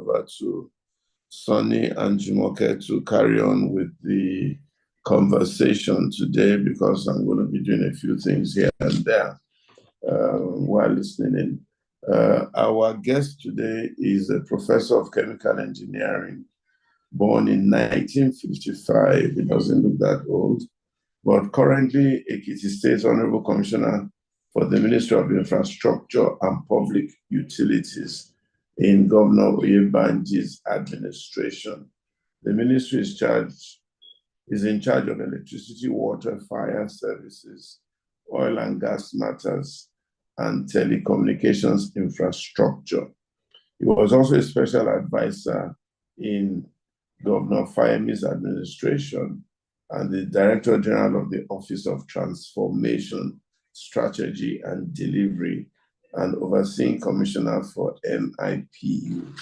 over to Sonny and Jumoke to carry on with the conversation today, because I'm going to be doing a few things here and there while listening in. Our guest today is a professor of chemical engineering, born in 1955. He doesn't look that old, but currently Ekiti State Honorable Commissioner for the Ministry of Infrastructure and Public Utilities in Governor Oyebanji's administration. The ministry is in charge of electricity, water, fire services, oil and gas matters, and telecommunications infrastructure. He was also a special advisor in Governor Fayemi's administration and the Director General of the Office of Transformation, Strategy and Delivery, and overseeing Commissioner for NIPU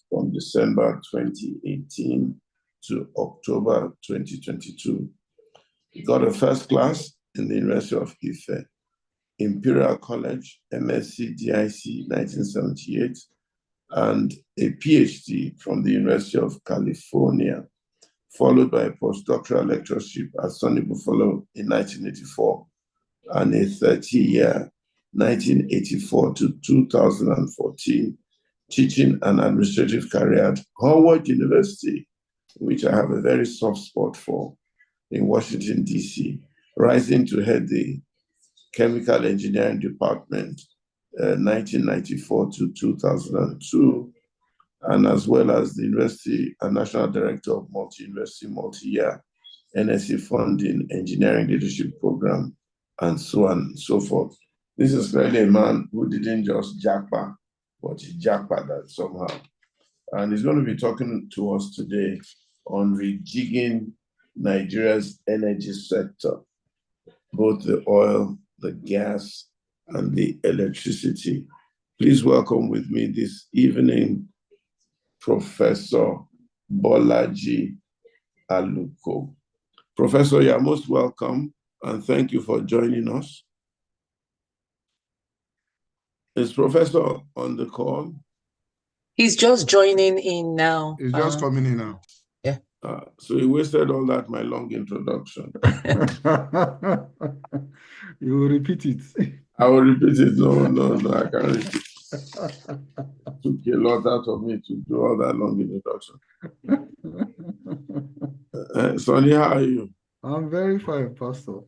from December 2018 to October 2022. He got a first class in the University of Ife, Imperial College, MSc DIC 1978, and a PhD from the University of California, followed by a postdoctoral lectureship at SUNY Buffalo in 1984, and a 30-year 1984 to 2014 teaching and administrative career at Howard University, which I have a very soft spot for, in Washington, D.C., rising to head the Chemical Engineering Department 1994 to 2002, and as well as the University and National Director of Multi-University Multi-Year NSC Funding Engineering Leadership Program, and so on and so forth. This is clearly a man who didn't just jackpot, but he jackpotted somehow. And he's going to be talking to us today on rejigging Nigeria's energy sector, both the oil, the gas, and the electricity. Please welcome with me this evening, Professor Bolaji Aluko. Professor, you're most welcome, and thank you for joining us. Is Professor on the call? He's just joining in now. He's just coming in now. Yeah. So he wasted all that, my long introduction. You will repeat it. I will repeat it. No, I can't repeat it. It took a lot out of me to do all that long introduction. Sonny, how are you? I'm very fine, Pastor.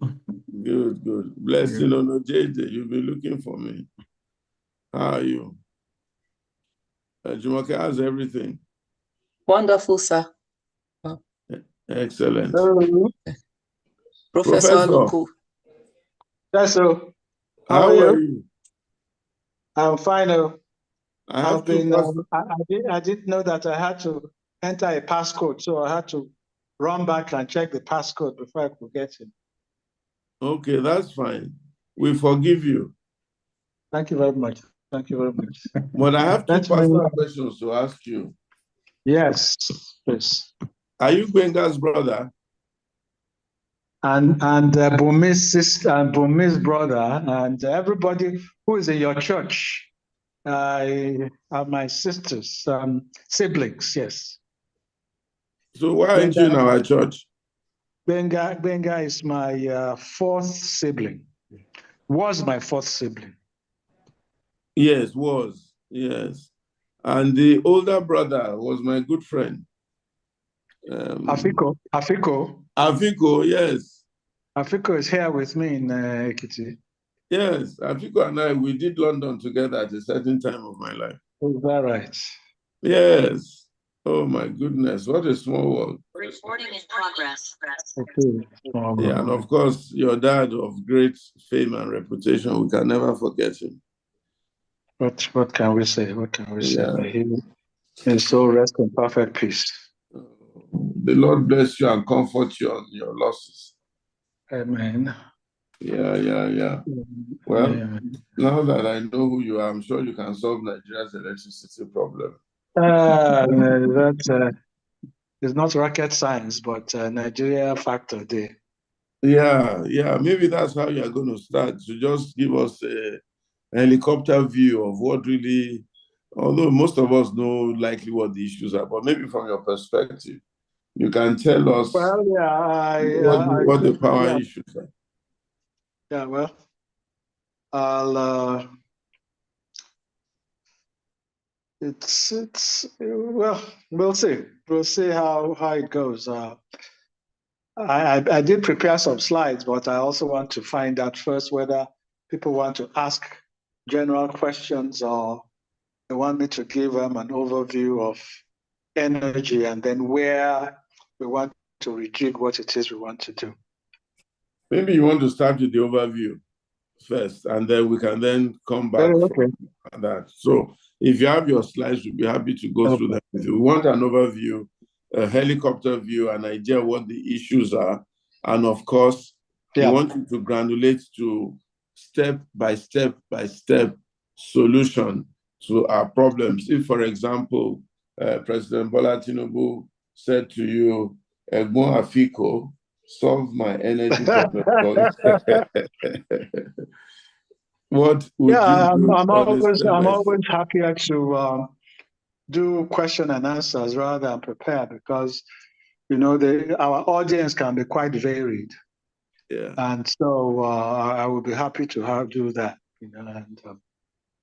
Good. Blessing on JJ, you've been looking for me. How are you? Jumoke, how's everything? Wonderful, sir. Excellent. Professor Aluko. Yes, sir. How are you? I'm fine. I didn't know that I had to enter a passcode, so I had to run back and check the passcode before I could get in. Okay, that's fine. We forgive you. Thank you very much. But I have two personal questions to ask you. Yes, please. Are you Gbenga's brother? And Bumi's sister and Bumi's brother and everybody who is in your church are my sisters, siblings, yes. So why aren't you in our church? Gbenga is my fourth sibling. Was my fourth sibling. Yes, was. Yes. And the older brother was my good friend. Afiko, yes. Afiko is here with me in Ekiti. Yes, Afiko and I, we did London together at a certain time of my life. Is that right? Yes. Oh my goodness, what a small world. Recording in progress. Okay. Yeah, and of course, your dad of great fame and reputation, we can never forget him. What can we say? Yeah. May he so rest in perfect peace. The Lord bless you and comfort you on your losses. Amen. Yeah. Well, now that I know who you are, I'm sure you can solve Nigeria's electricity problem. That is not rocket science, but Nigeria factor there. Yeah. Maybe that's how you're going to start, to just give us a helicopter view of what really Although most of us know likely what the issues are, but maybe from your perspective, you can tell us Well, yeah, what the power yeah, issues are. yeah, well, I'll, well, we'll see. We'll see how it goes. I did prepare some slides, but I also want to find out first whether people want to ask general questions or they want me to give them an overview of energy and then where we want to rejig what it is we want to do. Maybe you want to start with the overview first, and then we can then come back Okay. from that. So if you have your slides, we'll be happy to go through them with you. We want an overview, a helicopter view, an idea what the issues are. And of course, we want you to granulate to step by step solution to our problems. If, for example, President Bola Tinubu said to you, Egbon Afiko, solve my energy problem. What would you do? I'm always happier to do question and answers rather than prepare because our audience can be quite varied. Yeah. And so I would be happy to do that.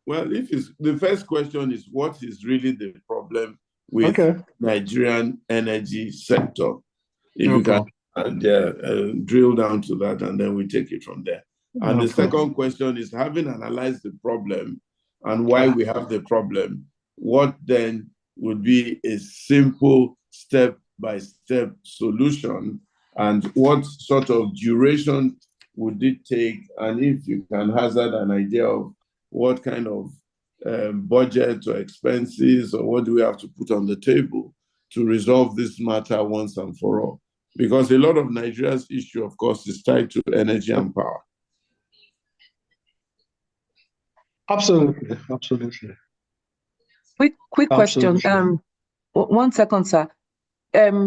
Well, the first question is, what is really the problem with Nigerian energy sector? If you can drill down to that, and then we take it from there. And the second question is, having analyzed the problem and why we have the problem, what then would be a simple step-by-step solution, and what sort of duration would it take? And if you can hazard an idea of what kind of budget or expenses or what do we have to put on the table to resolve this matter once and for all? Because a lot of Nigeria's issue, of course, is tied to energy and power. Absolutely. Quick question. 1 second, sir.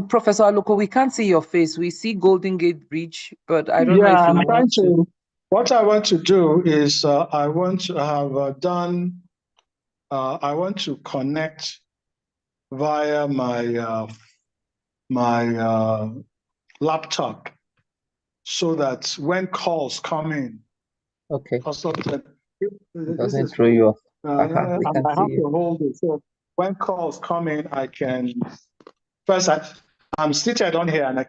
Professor Aloko, we can't see your face. We see Golden Gate Bridge, but I don't know if you want to. What I want to do is I want to have I want to connect via my laptop so that when calls come in, doesn't throw you off. I have to hold it. So when calls come in, I can first I'm seated on here and I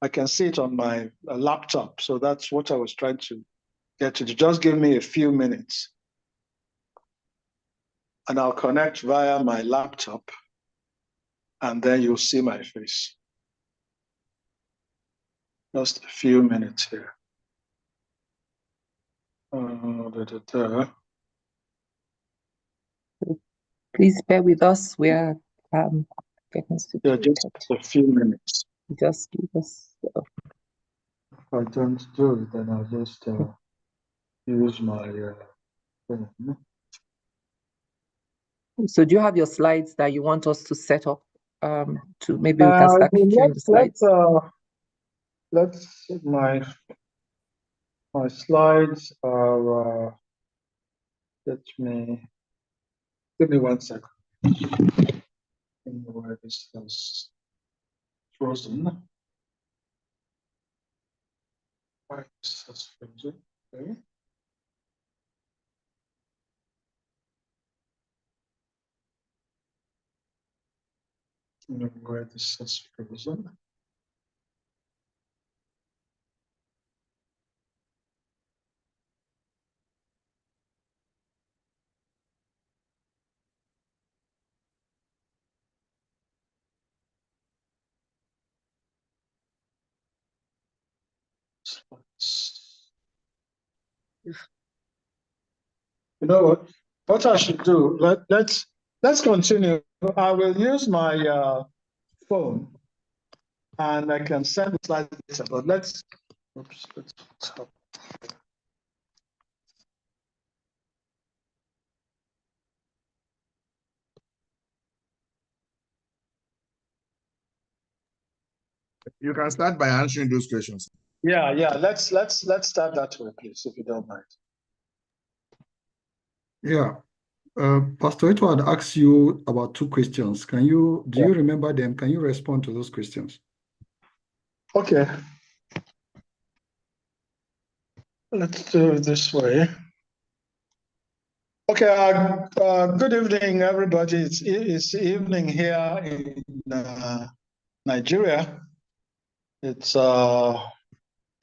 can see it on my laptop. So that's what I was trying to get to. Just give me a few minutes, and I'll connect via my laptop, and then you'll see my face. Just a few minutes here. Please bear with us. We are getting situated. Just a few minutes. Just give us. If I don't do it, then I'll just use my phone. So do you have your slides that you want us to set up? To maybe we can start featuring the slides. My slides are. Give me 1 second. Where this is frozen. Why is this frozen? Okay. Where this is frozen. You know what? What I should do? Let's continue. I will use my phone, and I can send the slides later. But let's stop. You can start by answering those questions. Yeah. Let's start that way, please, if you don't mind. Yeah. Pastor Edward asked you about 2 questions. Do you remember them? Can you respond to those questions? Okay. Let's do it this way. Okay, good evening, everybody. It's evening here in Nigeria. It's, I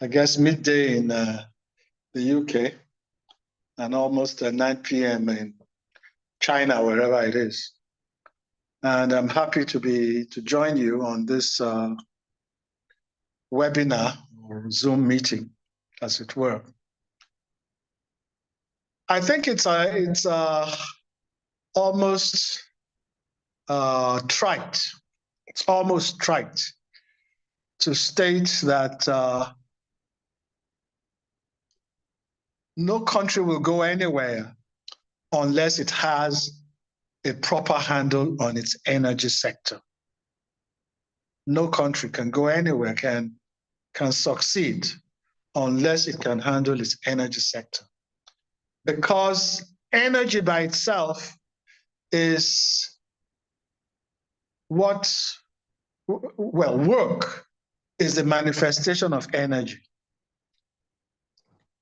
guess, midday in the UK and almost 9 p.m. in China, wherever it is. And I'm happy to join you on this webinar or Zoom meeting, as it were. I think it's almost trite. It's almost trite to state that no country will go anywhere unless it has a proper handle on its energy sector. No country can go anywhere, can succeed unless it can handle its energy sector. Because energy by itself is work is the manifestation of energy.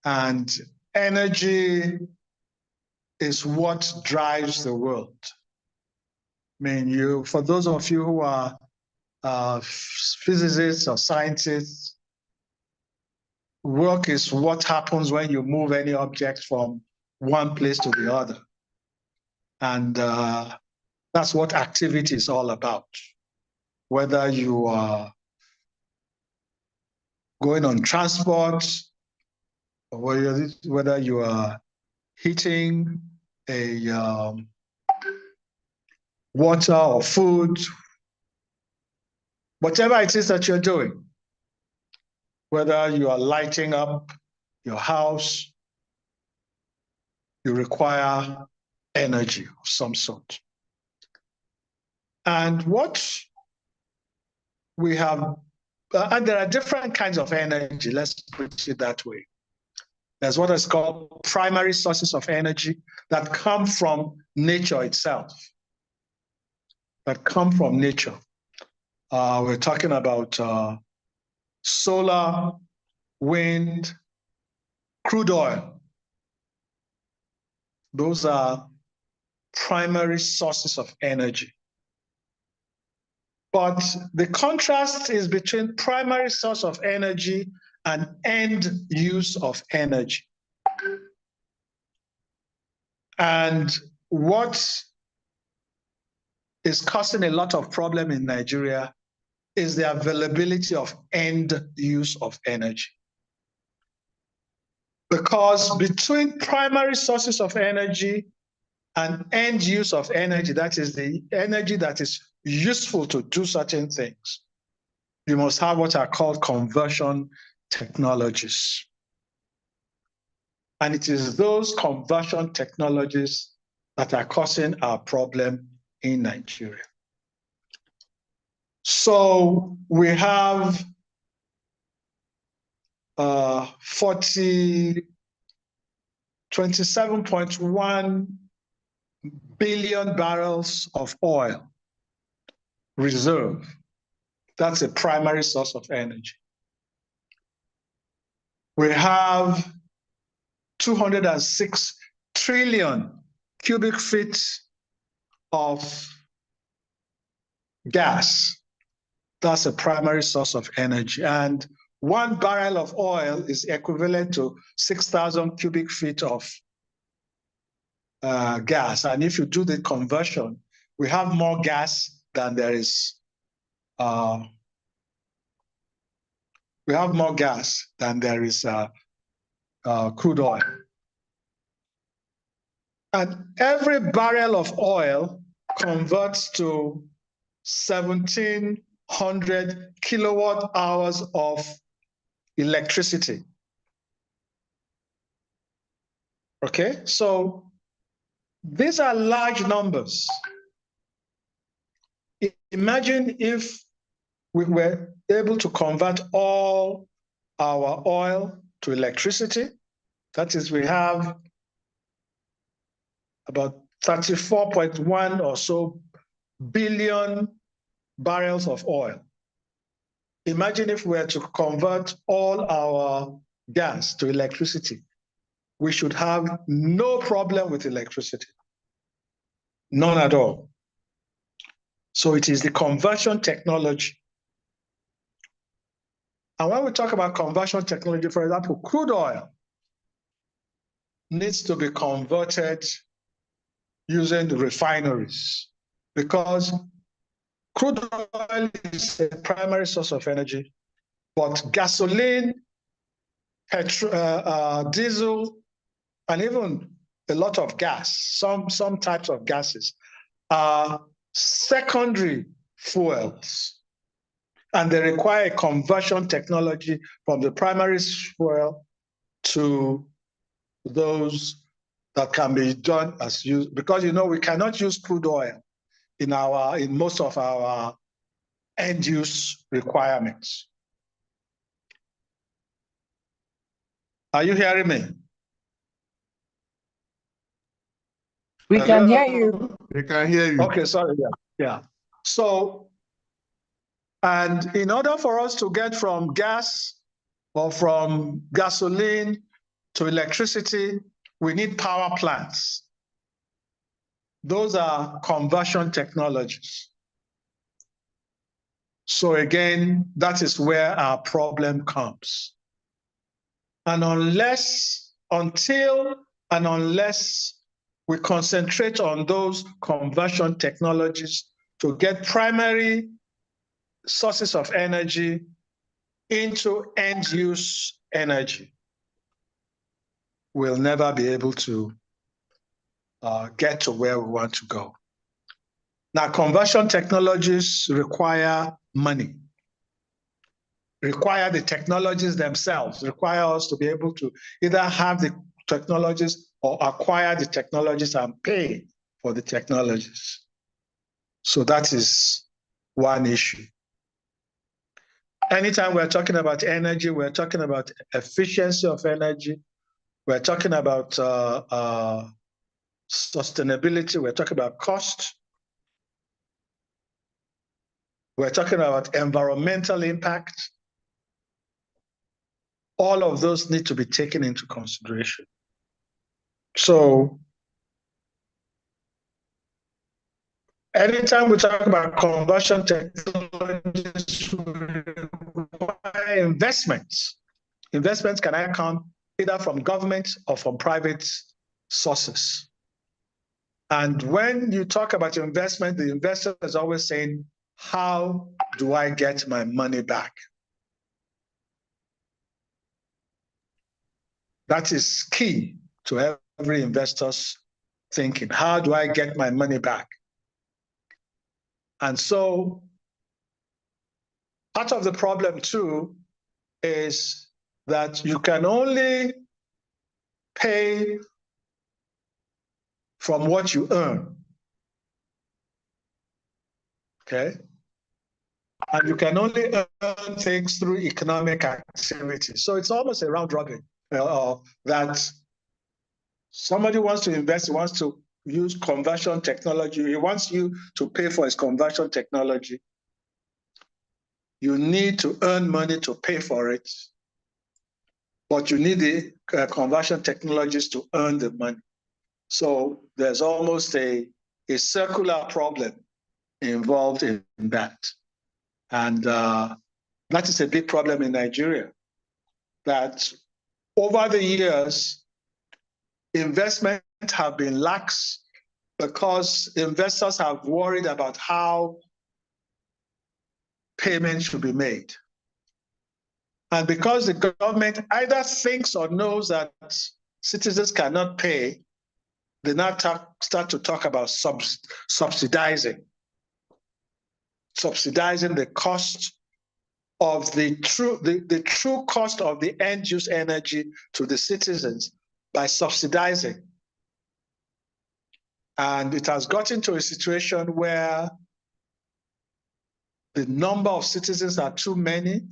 And energy is what drives the world. I mean, for those of you who are physicists or scientists, work is what happens when you move any object from one place to the other. And that's what activity is all about. Whether you are going on transport, or whether you are heating a water or food, whatever it is that you're doing, whether you are lighting up your house, you require energy of some sort. And what we have, and there are different kinds of energy, let's put it that way. There's what is called primary sources of energy that come from nature itself, that come from nature. We're talking about solar, wind, crude oil. Those are primary sources of energy. But the contrast is between primary source of energy and end use of energy. And what is causing a lot of problem in Nigeria is the availability of end use of energy. Because between primary sources of energy and end use of energy, that is the energy that is useful to do certain things, you must have what are called conversion technologies. And it is those conversion technologies that are causing our problem in Nigeria. So we have 27.1 billion barrels of oil reserve. That's a primary source of energy. We have 206 trillion cubic feet of gas. That's a primary source of energy. And 1 barrel of oil is equivalent to 6,000 cubic feet of gas. And if you do the conversion, we have more gas than there is, crude oil. And every barrel of oil converts to 1,700 kilowatt hours of electricity. Okay, so these are large numbers. Imagine if we were able to convert all our oil to electricity. That is, we have about 34.1 or so billion barrels of oil. Imagine if we were to convert all our gas to electricity. We should have no problem with electricity. None at all. So it is the conversion technology. And when we talk about conversion technology, for example, crude oil needs to be converted using the refineries, because crude oil is a primary source of energy, but gasoline, diesel, and even a lot of gas, some types of gases, are secondary fuels. And they require a conversion technology from the primary fuel to those that can be done as used, because we cannot use crude oil in most of our end use requirements. Are you hearing me? We can hear you. We can hear you. Okay, sorry. Yeah. So, and in order for us to get from gas or from gasoline to electricity, we need power plants. Those are conversion technologies. So again, that is where our problem comes. And unless we concentrate on those conversion technologies to get primary sources of energy into end-use energy, we'll never be able to get to where we want to go. Now, conversion technologies require money, require the technologies themselves, require us to be able to either have the technologies or acquire the technologies and pay for the technologies. So that is one issue. Anytime we're talking about energy, we're talking about efficiency of energy, we're talking about sustainability, we're talking about cost, we're talking about environmental impact. All of those need to be taken into consideration. So anytime we talk about conversion technologies, we require investments. Investments can either come either from government or from private sources. And when you talk about investment, the investor is always saying, how do I get my money back? That is key to every investor's thinking. How do I get my money back? And so part of the problem too is that you can only pay from what you earn. Okay? And you can only earn things through economic activity. So it's almost a round robin that somebody wants to invest, he wants to use conversion technology, he wants you to pay for his conversion technology. You need to earn money to pay for it, but you need the conversion technologies to earn the money. So there's almost a circular problem involved in that. And that is a big problem in Nigeria, that over the years, investment have been lax because investors have worried about how payments should be made. And because the government either thinks or knows that citizens cannot pay, they now start to talk about subsidizing the cost of the true cost of the end-use energy to the citizens by subsidizing. And it has gotten to a situation where the number of citizens are too many,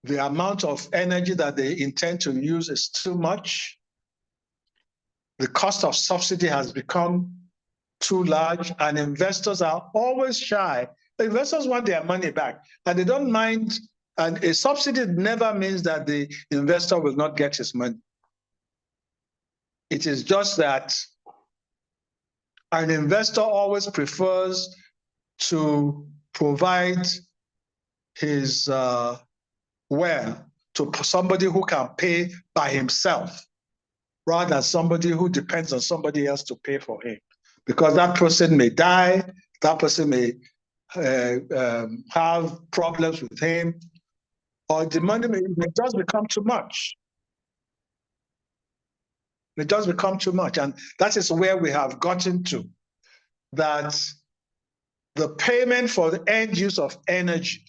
the amount of energy that they intend to use is too much. the cost of subsidy has become too large, and investors are always shy. Investors want their money back, and they don't mind. And a subsidy never means that the investor will not get his money. It is just that an investor always prefers to provide his well to somebody who can pay by himself, rather than somebody who depends on somebody else to pay for him. Because that person may die, that person may have problems with him, or the money may just become too much. It does become too much. And that is where we have gotten to, that the payment for the end use of energy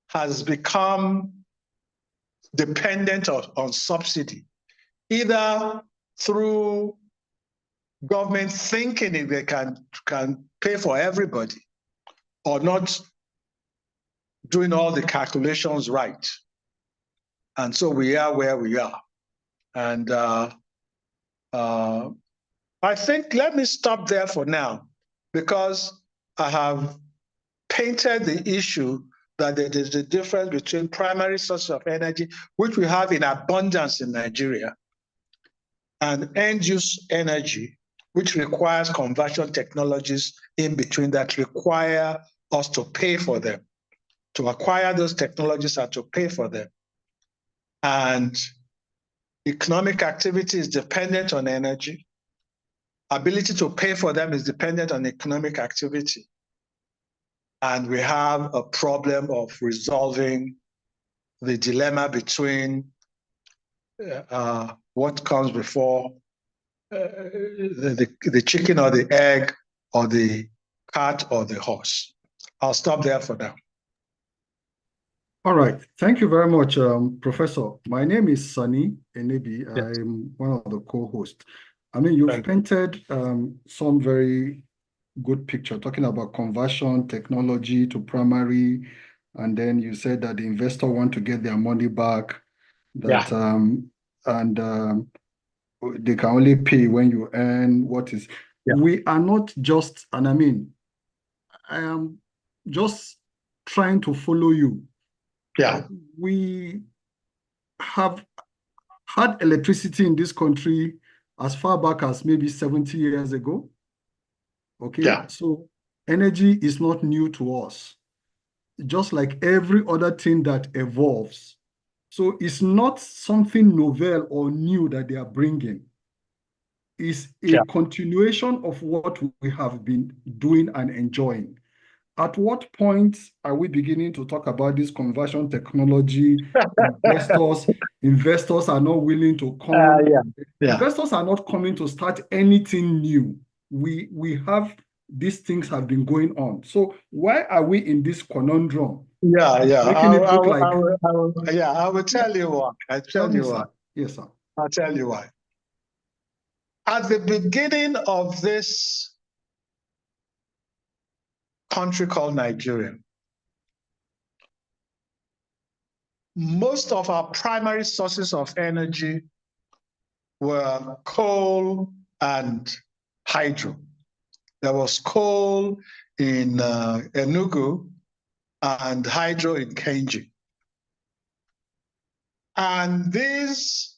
has become dependent on subsidy, either through government thinking if they can pay for everybody, or not doing all the calculations right. And so we are where we are. And I think, let me stop there for now, because I have painted the issue that there is a difference between primary sources of energy, which we have in abundance in Nigeria, and end-use energy, which requires conversion technologies in between that require us to pay for them, to acquire those technologies and to pay for them. And economic activity is dependent on energy. Ability to pay for them is dependent on economic activity. And we have a problem of resolving the dilemma between what comes before the chicken or the egg, or the cat or the horse. I'll stop there for now. All right. Thank you very much, Professor. My name is Sunny Enebi. Yes. I'm one of the co-hosts. I mean, you've painted some very good picture talking about conversion technology to primary, and then you said that the investor want to get their money back, that they can only pay when you earn what is. Yeah. We are not just, and I mean, I am just trying to follow you. Yeah. We have had electricity in this country as far back as maybe 70 years ago. Okay. Yeah. So energy is not new to us, just like every other thing that evolves. So it's not something novel or new that they are bringing. It's a continuation of what we have been doing and enjoying. At what point are we beginning to talk about this conversion technology? Investors are not willing to come. Investors are not coming to start anything new. We have, these things have been going on. So why are we in this conundrum? I will tell you why. Yes, sir. I'll tell you why. At the beginning of this country called Nigeria, most of our primary sources of energy were coal and hydro. There was coal in Enugu and hydro in Kainji. And these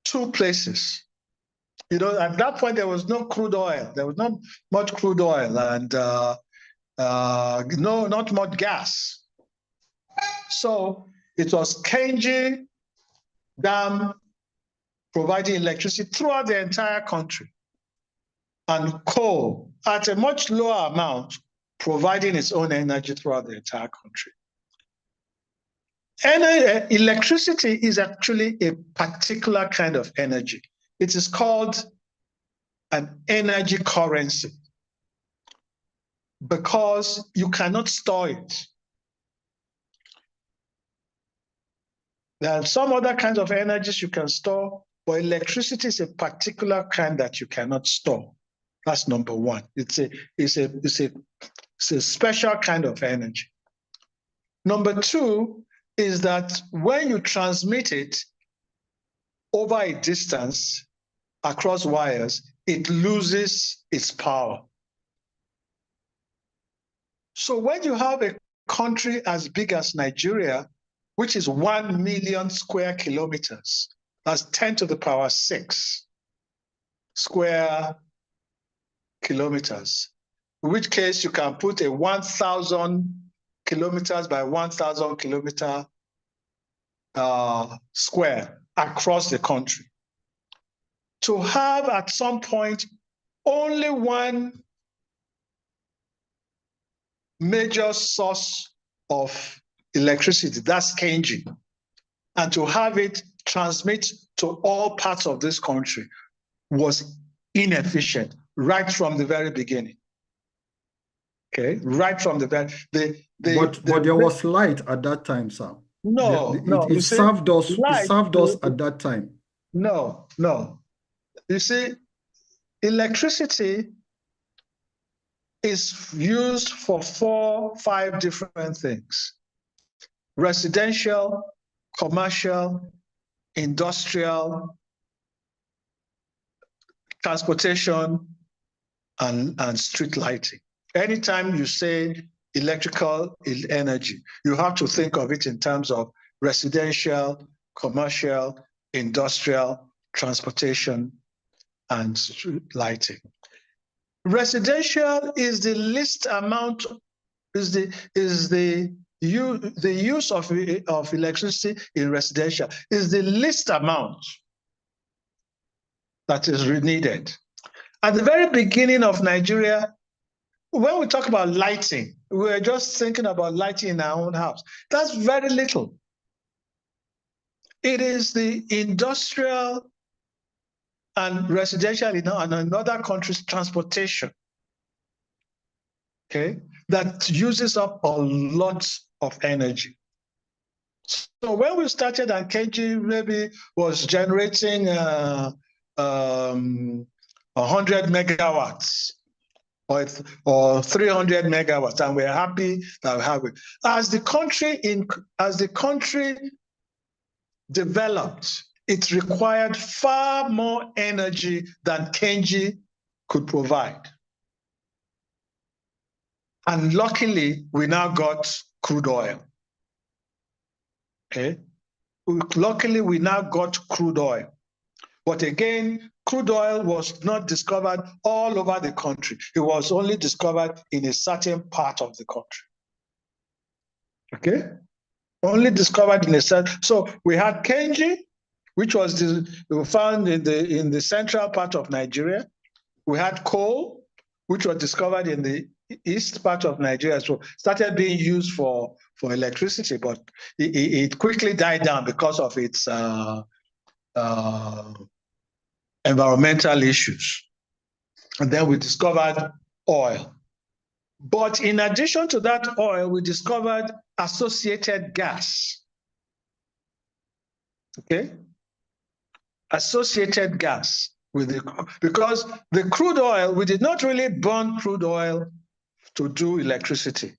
two places, at that point, there was no crude oil. There was not much crude oil, and not much gas. So it was Kainji Dam providing electricity throughout the entire country, and coal at a much lower amount providing its own energy throughout the entire country. Electricity is actually a particular kind of energy. It is called an energy currency because you cannot store it. There are some other kinds of energies you can store, but electricity is a particular kind that you cannot store. That's number one. It's a special kind of energy. Number two is that when you transmit it, over a distance across wires, it loses its power. So when you have a country as big as Nigeria, which is 1 million square kilometers, that's 10 to the power 6 square kilometers, in which case you can put a 1,000 kilometers by 1,000 kilometer square across the country. To have at some point only one major source of electricity, that's KENGE, and to have it transmit to all parts of this country was inefficient right from the very beginning. Okay, right from the very but there was light at that time, sir. No, it served us. It served us at that time. No. You see, electricity is used for 4, 5 different things: residential, commercial, industrial, transportation, and street lighting. Anytime you say electrical energy, you have to think of it in terms of residential, commercial, industrial, transportation, and street lighting. Residential is the least amount, is the use of electricity in residential is the least amount that is needed. At the very beginning of Nigeria, when we talk about lighting, we're just thinking about lighting in our own house. That's very little. It is the industrial and residential and in other countries' transportation, okay, that uses up a lot of energy. So when we started, and KENGE maybe was generating 100 megawatts or 300 megawatts, and we're happy that we have it. As the country developed, it required far more energy than KENGE could provide. And luckily, we now got crude oil. Okay? Luckily, we now got crude oil. But again, crude oil was not discovered all over the country. It was only discovered in a certain part of the country. Okay? Only discovered in a certain. So we had KENGE, which was found in the central part of Nigeria. We had coal, which was discovered in the east part of Nigeria. So started being used for electricity, but it quickly died down because of its environmental issues. And then we discovered oil. But in addition to that oil, we discovered associated gas. Okay? Associated gas because the crude oil, we did not really burn crude oil to do electricity.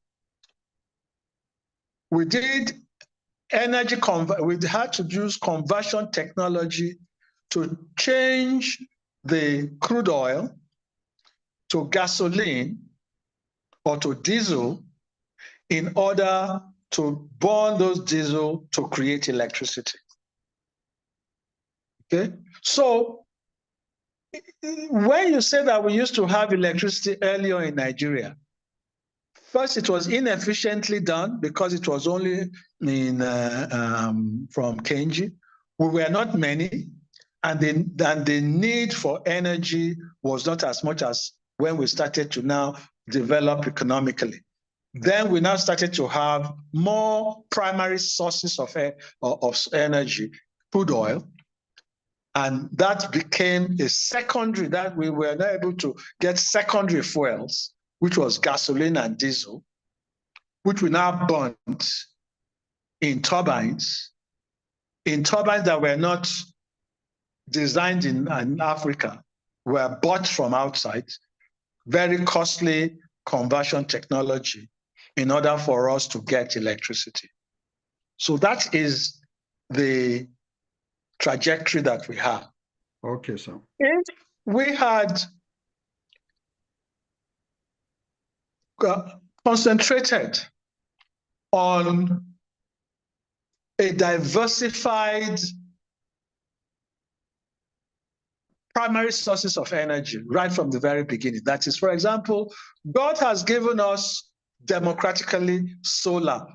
We did we had to use conversion technology to change the crude oil to gasoline or to diesel in order to burn those diesel to create electricity. Okay, so when you say that we used to have electricity earlier in Nigeria, first it was inefficiently done because it was only from KENGE. We were not many, and the need for energy was not as much as when we started to now develop economically. Then we now started to have more primary sources of energy, crude oil, and that became a secondary, that we were not able to get secondary fuels, which was gasoline and diesel, which we now burnt in turbines that were not designed in Africa, were bought from outside, very costly conversion technology in order for us to get electricity. So that is the trajectory that we have. Okay, sir. If we had concentrated on a diversified primary sources of energy right from the very beginning. That is, for example, God has given us democratically solar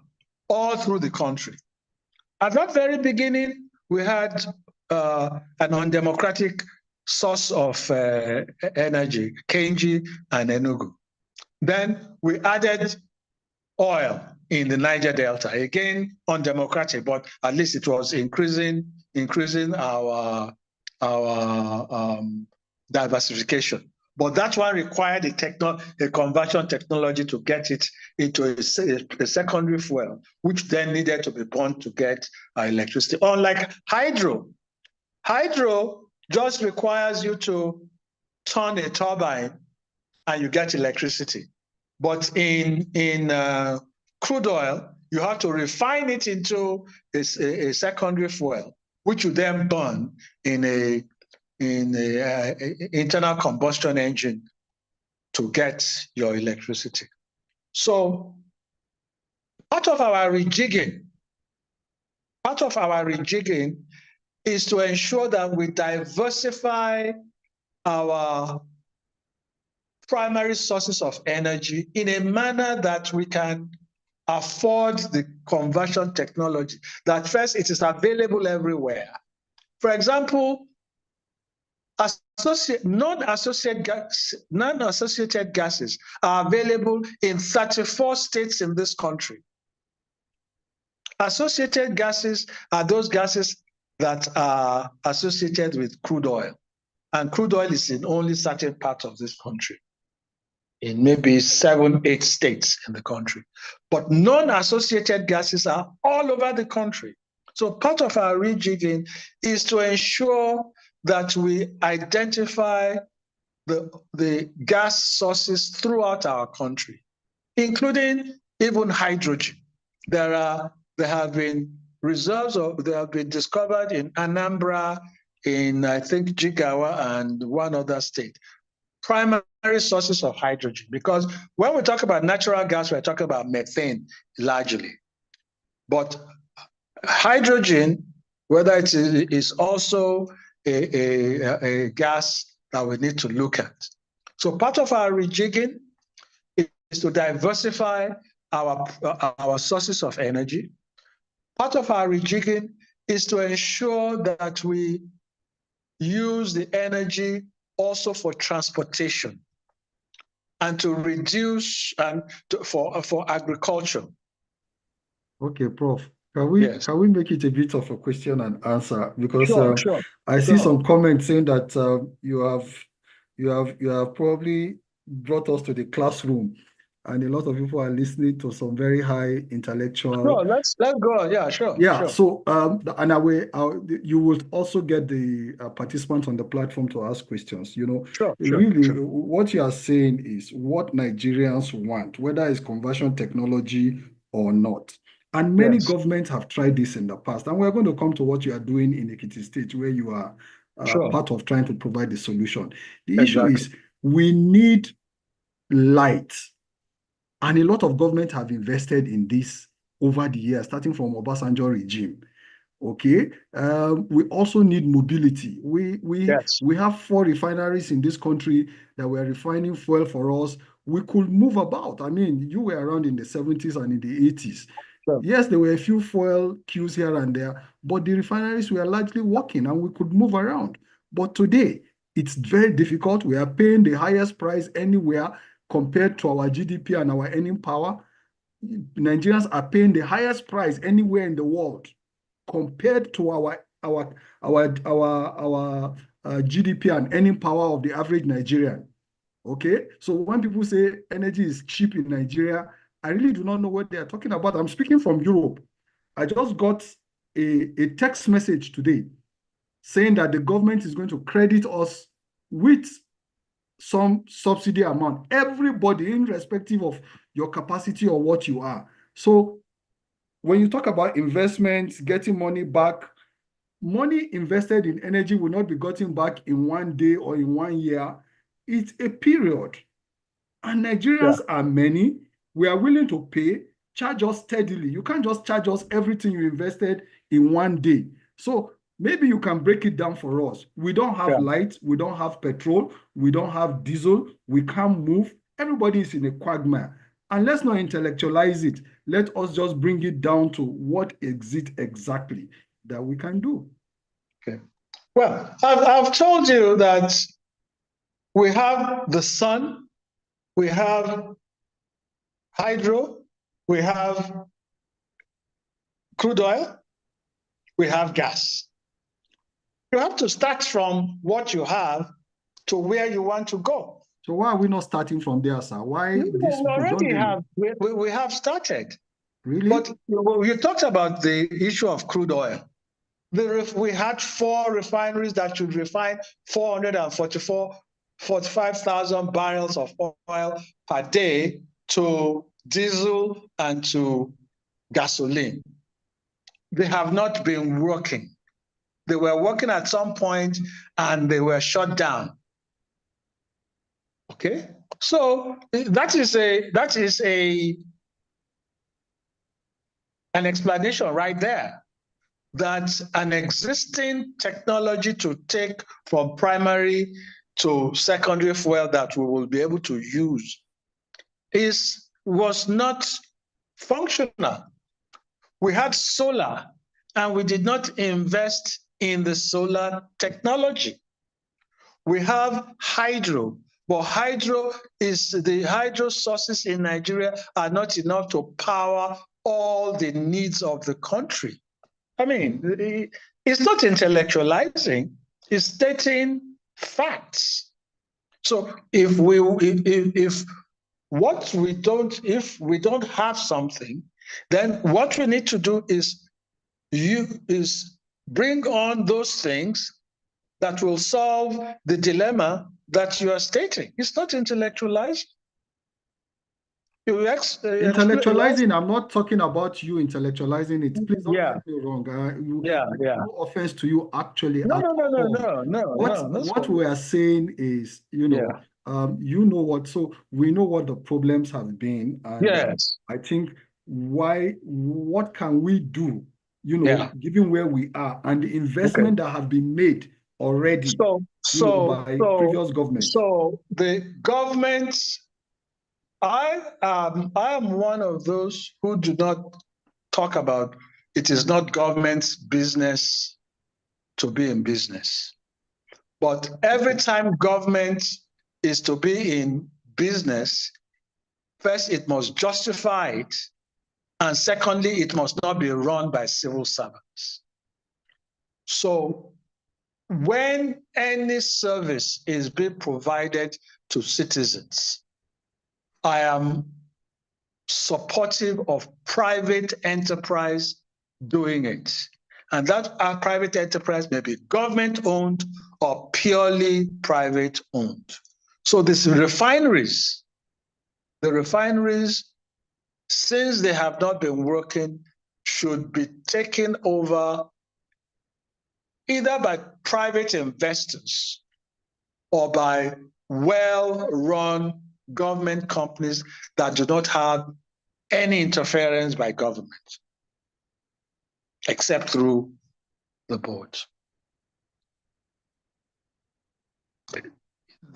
all through the country. At that very beginning, we had an undemocratic source of energy, Kainji and Enugu. Then we added oil in the Niger Delta, again undemocratic, but at least it was increasing our diversification. But that one required a conversion technology to get it into a secondary fuel, which then needed to be burned to get electricity. Unlike hydro just requires you to turn a turbine and you get electricity. But in crude oil, you have to refine it into a secondary fuel, which you then burn in a internal combustion engine to get your electricity. So part of our rejigging is to ensure that we diversify our primary sources of energy in a manner that we can afford the conversion technology, that first it is available everywhere. For example, non-associated gases are available in 34 states in this country. Associated gases are those gases that are associated with crude oil. And crude oil is in only certain parts of this country, in maybe 7, 8 states in the country. But non-associated gases are all over the country. So part of our rejigging is to ensure that we identify the gas sources throughout our country, including even hydrogen. There have been reserves, they have been discovered in Anambra, in I think Jigawa and one other state. Primary sources of hydrogen, because when we talk about natural gas, we're talking about methane largely. But hydrogen, whether it is also a gas that we need to look at. So part of our rejigging is to diversify our sources of energy. Part of our rejigging is to ensure that we use the energy also for transportation and to reduce for agriculture. Okay, Prof. Can we make it a bit of a question and answer? Because I see some comments saying that you have probably brought us to the classroom, and a lot of people are listening to some very high intellectual. No, let's go. Yeah, sure. Yeah. Sure. So you will also get the participants on the platform to ask questions. What you are saying is what Nigerians want, whether it's conversion technology or not. And many governments have tried this in the past. And we're going to come to what you are doing in Ekiti State, where you are part of trying to provide the solution. The issue is we need light. And a lot of governments have invested in this over the years, starting from Obasanjo regime. Okay. We also need mobility. We have 4 refineries in this country that were refining fuel for us. We could move about. I mean, you were around in the 70s and in the 80s. Sure. Yes, there were a few fuel queues here and there, but the refineries were largely working and we could move around. But today, it's very difficult. We are paying the highest price anywhere compared to our GDP and our earning power. Nigerians are paying the highest price anywhere in the world compared to our GDP and earning power of the average Nigerian. Okay, so when people say energy is cheap in Nigeria, I really do not know what they are talking about. I'm speaking from Europe. I just got a text message today saying that the government is going to credit us with some subsidy amount. Everybody, irrespective of your capacity or what you are. So when you talk about investments, getting money back, money invested in energy will not be gotten back in 1 day or in 1 year. It's a period. And Nigerians are many. We are willing to pay, charge us steadily. You can't just charge us everything you invested in 1 day. So maybe you can break it down for us. We don't have lights, we don't have petrol, we don't have diesel, we can't move. Everybody is in a quagmire. And let's not intellectualize it. Let us just bring it down to what is it exactly that we can do. Okay. Well, I've told you that we have the sun, we have hydro, we have crude oil, we have gas. You have to start from what you have to where you want to go. So why are we not starting from there, sir? Why this? We have started. Really? But you talked about the issue of crude oil. We had 4 refineries that should refine 45,000 barrels of oil per day to diesel and to gasoline. They have not been working. They were working at some point and they were shut down. Okay, so that is an explanation right there, that an existing technology to take from primary to secondary fuel that we will be able to use was not functional. We had solar and we did not invest in the solar technology. We have hydro, but the hydro sources in Nigeria are not enough to power all the needs of the country. I mean, it's not intellectualizing, it's stating facts. So if we don't have something, then what we need to do is bring on those things that will solve the dilemma that you are stating. It's not intellectualizing. Intellectualizing, I'm not talking about you intellectualizing it. Please don't get me wrong. No offense to you, actually. No. What we are saying is, you know what, so we know what the problems have been. And I think what can we do, given where we are and the investment that have been made already by previous governments. So the government, I am one of those who do not talk about it is not government's business to be in business. But every time government is to be in business, first it must justify it, and secondly, it must not be run by civil servants. So when any service is being provided to citizens, I am supportive of private enterprise doing it. And that our private enterprise may be government-owned or purely private-owned. So these refineries, since they have not been working, should be taken over either by private investors or by well-run government companies that do not have any interference by government, except through the board.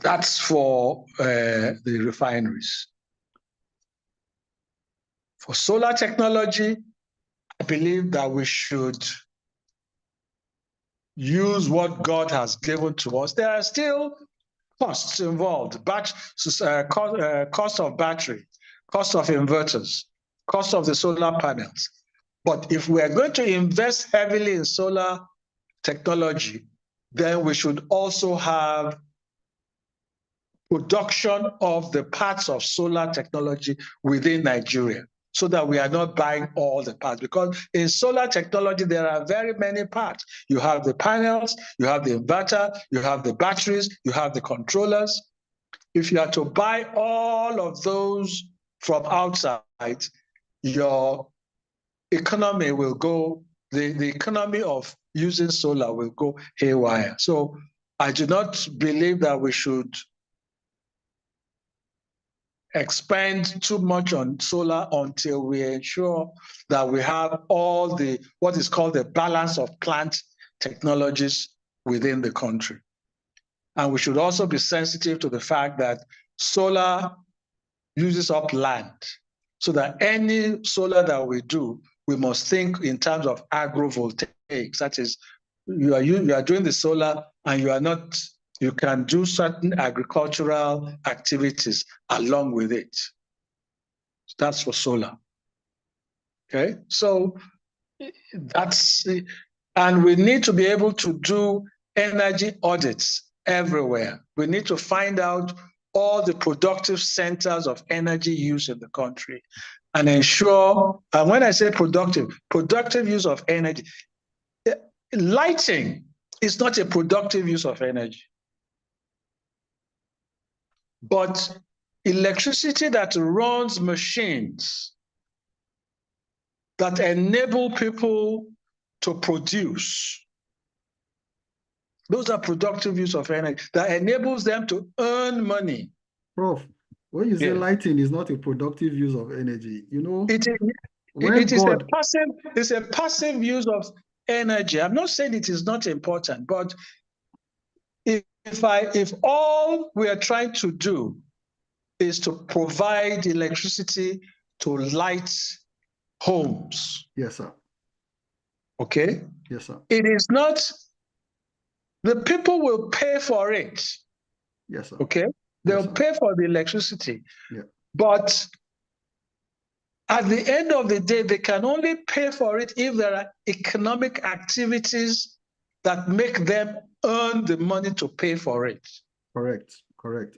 That's for the refineries. For solar technology, I believe that we should use what God has given to us. There are still costs involved, cost of battery, cost of inverters, cost of the solar panels. But if we are going to invest heavily in solar technology, then we should also have production of the parts of solar technology within Nigeria, so that we are not buying all the parts. Because in solar technology, there are very many parts. You have the panels, you have the inverter, you have the batteries, you have the controllers. If you are to buy all of those from outside, your economy will go, the economy of using solar will go haywire. So I do not believe that we should expend too much on solar until we ensure that we have all the, what is called the balance of plant technologies within the country. And we should also be sensitive to the fact that solar uses up land, so that any solar that we do, we must think in terms of agrovoltaics. That is, you are doing the solar and you can do certain agricultural activities along with it. That's for solar. Okay, so and we need to be able to do energy audits everywhere. We need to find out all the productive centers of energy use in the country and ensure, and when I say productive use of energy, lighting is not a productive use of energy. But electricity that runs machines that enable people to produce, those are productive use of energy that enables them to earn money. Prof, when you say lighting is not a productive use of energy, you know, it's a passive use of energy. I'm not saying it is not important, but if all we are trying to do is to provide electricity to light homes. Yes, sir. Okay? Yes, sir. It is not, the people will pay for it. Yes, sir. Okay? They'll pay for the electricity. Yeah. But at the end of the day, they can only pay for it if there are economic activities that make them earn the money to pay for it. Correct.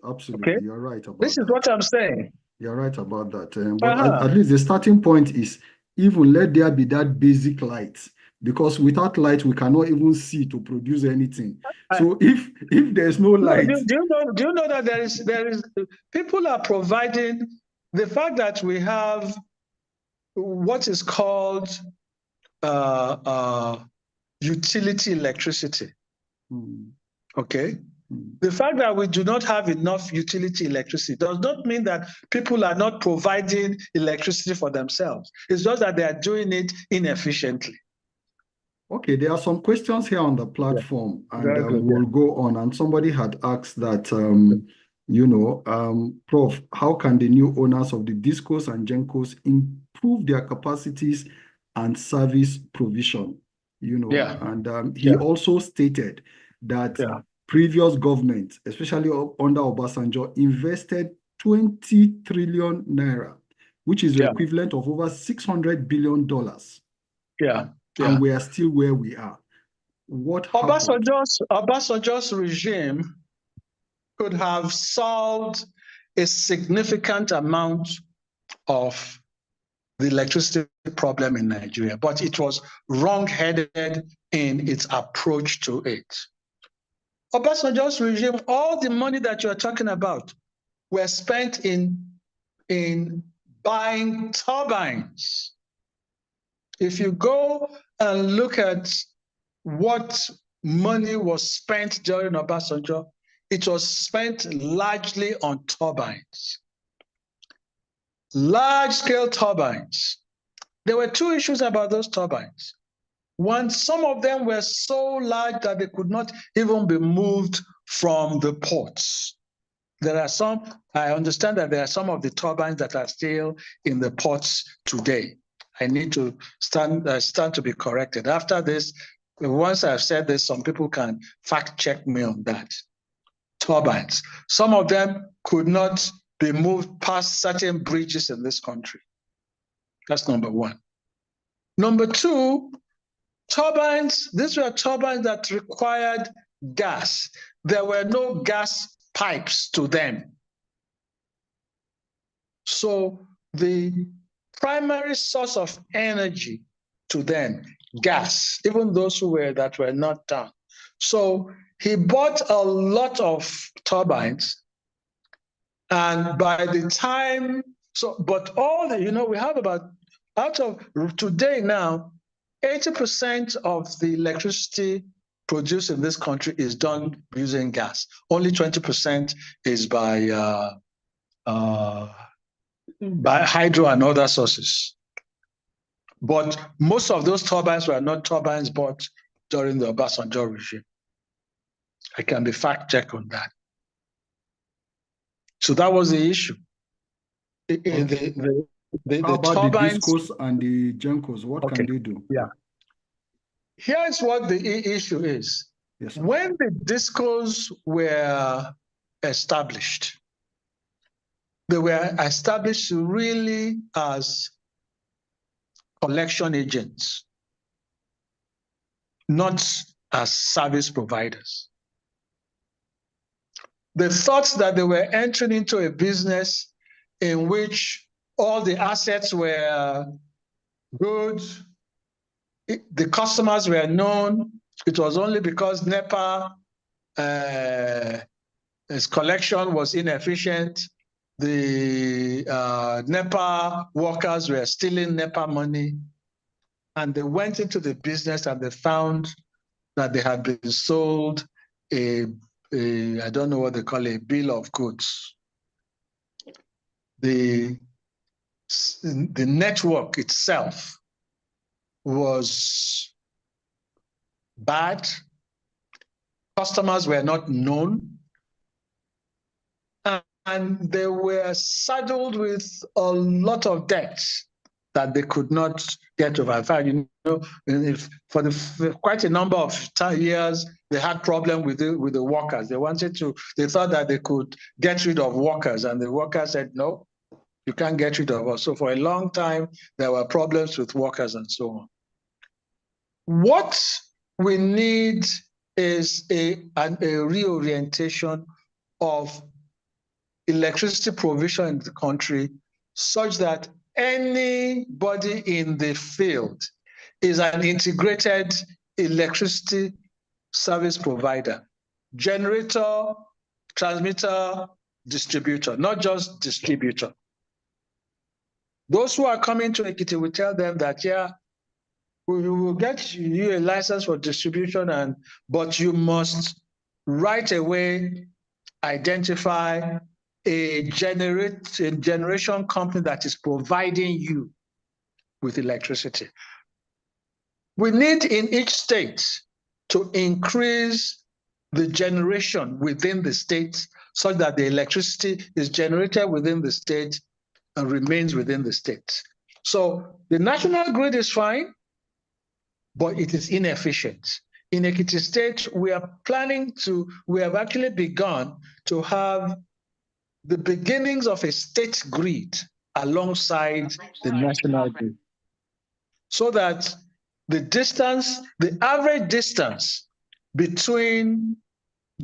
Absolutely. Okay? You're right about this is that. what I'm saying. You're right about that. But at least the starting point is even let there be that basic light, because without light, we cannot even see to produce anything. So if there's no light. Do you know that there is people are providing, the fact that we have what is called utility electricity. Okay? The fact that we do not have enough utility electricity does not mean that people are not providing electricity for themselves. It's just that they are doing it inefficiently. Okay, there are some questions here on the platform, and we'll go on. And somebody had asked that, Prof, how can the new owners of the DISCOs and GENCOs improve their capacities and service provision? And he also stated that previous government, especially under Obasanjo, invested 20 trillion naira, which is the equivalent of over $600 billion. And we are still where we are. What happened? Obasanjo's regime could have solved a significant amount of the electricity problem in Nigeria, but it was wrong-headed in its approach to it. Obasanjo's regime, all the money that you're talking about were spent in buying turbines. If you go and look at what money was spent during Obasanjo, it was spent largely on turbines. Large-scale turbines. There were two issues about those turbines. One, some of them were so large that they could not even be moved from the ports. There are some, I understand that there are some of the turbines that are still in the ports today. I need to stand to be corrected. After this, once I've said this, some people can fact check me on that. Turbines. Some of them could not be moved past certain bridges in this country. That's number one. Number two, turbines, these were turbines that required gas. There were no gas pipes to them. So the primary source of energy to them, gas, even those that were not done. So he bought a lot of turbines, and by the time, but all the, we have about, out of today now, 80% of the electricity produced in this country is done using gas. Only 20% is by hydro and other sources. But most of those turbines were not turbines bought during the Obasanjo regime. I can be fact-checked on that. So that was the issue. Okay. The How about turbines, the DISCOs and the GENCOs? What can they do? Yeah. Here's what the issue is. Yes, sir. When the DISCOs were established, they were established really as collection agents, not as service providers. They thought that they were entering into a business in which all the assets were good, the customers were known. It was only because NEPA its collection was inefficient. The NEPA workers were stealing NEPA money, and they went into the business and they found that they had been sold a I don't know what they call it, a bill of goods. The network itself was bad. Customers were not known. And they were saddled with a lot of debts that they could not get over. In fact, for quite a number of years, they had problem with the workers. They thought that they could get rid of workers, and the workers said, no, you can't get rid of us. So for a long time, there were problems with workers and so on. What we need is a reorientation of electricity provision in the country such that anybody in the field is an integrated electricity service provider, generator, transmitter, distributor, not just distributor. Those who are coming to Ekiti, we tell them that, yeah, we will get you a license for distribution, but you must right away identify a generation company that is providing you with electricity. We need in each state to increase the generation within the state such that the electricity is generated within the state and remains within the state. So the national grid is fine, but it is inefficient. In Ekiti State, we have actually begun to have the beginnings of a state grid alongside the national grid, so that the average distance between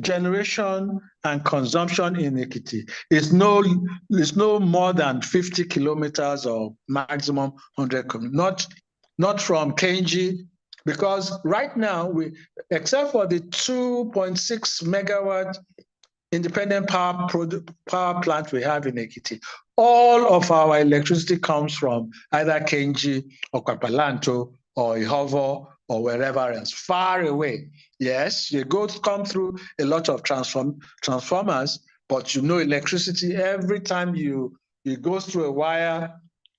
generation and consumption in Ekiti is no more than 50 kilometers or maximum 100 kilometers, not from Kenji, because right now, except for the 2.6 megawatt independent power plant we have in Ekiti, all of our electricity comes from either Kenji or Kwapalanto or Ihovo or wherever else, far away. Yes, you come through a lot of transformers, but electricity, every time you go through a wire,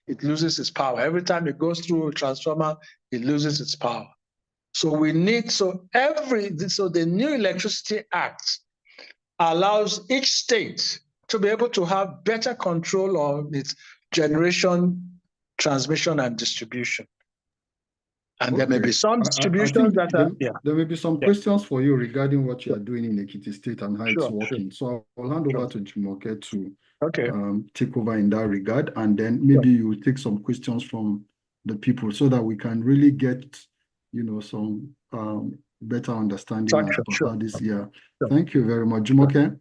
it loses its power. Every time it goes through a transformer, it loses its power. So the new Electricity Act allows each state to be able to have better control on its generation, transmission, and distribution. And there may be some distributions there may be some questions for you regarding what you are doing in Ekiti State and how it's working. So I'll hand over to Jumoke to take over in that regard, and then maybe you will take some questions from the people so that we can really get some better understanding of how this year. Thank you very much. Jumoke,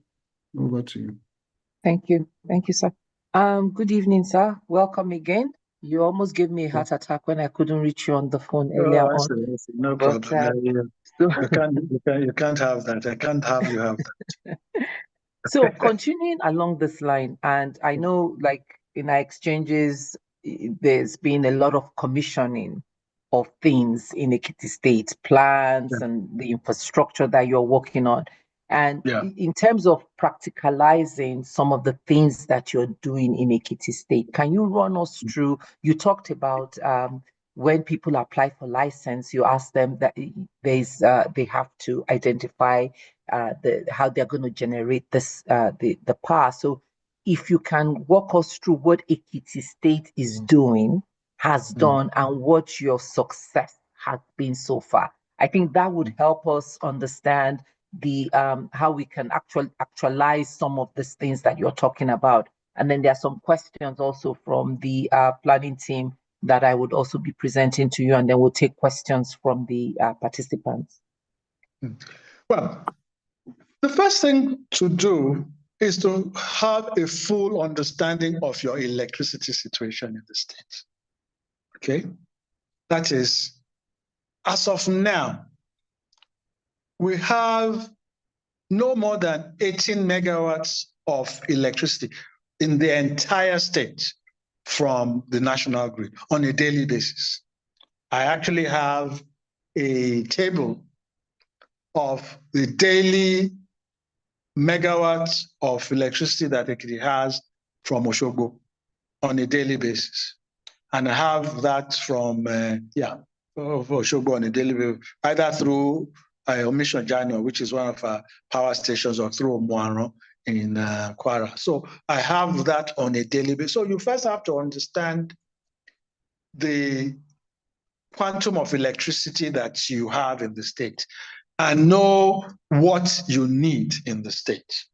over to you. Thank you, sir. Good evening, sir. Welcome again. You almost gave me a heart attack when I couldn't reach you on the phone earlier on. No problem. You can't have that. I can't have you have that. So continuing along this line, and I know like in our exchanges, there's been a lot of commissioning of things in Ekiti State, plans and the infrastructure that you're working on. And in terms of practicalizing some of the things that you're doing in Ekiti State, can you run us through? You talked about when people apply for license, you ask them that they have to identify how they're going to generate this the power. So if you can walk us through what Ekiti State is doing, has done, and what your success has been so far, I think that would help us understand the how we can actualize some of these things that you're talking about. And then there are some questions also from the planning team that I would also be presenting to you, and then we'll take questions from the participants. Well, the first thing to do is to have a full understanding of your electricity situation in the state. Okay? That is, as of now, we have no more than 18 megawatts of electricity in the entire state from the national grid on a daily basis. I actually have a table of the daily megawatts of electricity that Ekiti has from Osogbo on a daily basis. And I have that from, Osogbo on a daily basis, either through Omission Jano, which is one of our power stations, or through Omuaran in Kwara. So I have that on a daily basis. So you first have to understand the quantum of electricity that you have in the state and know what you need in the state.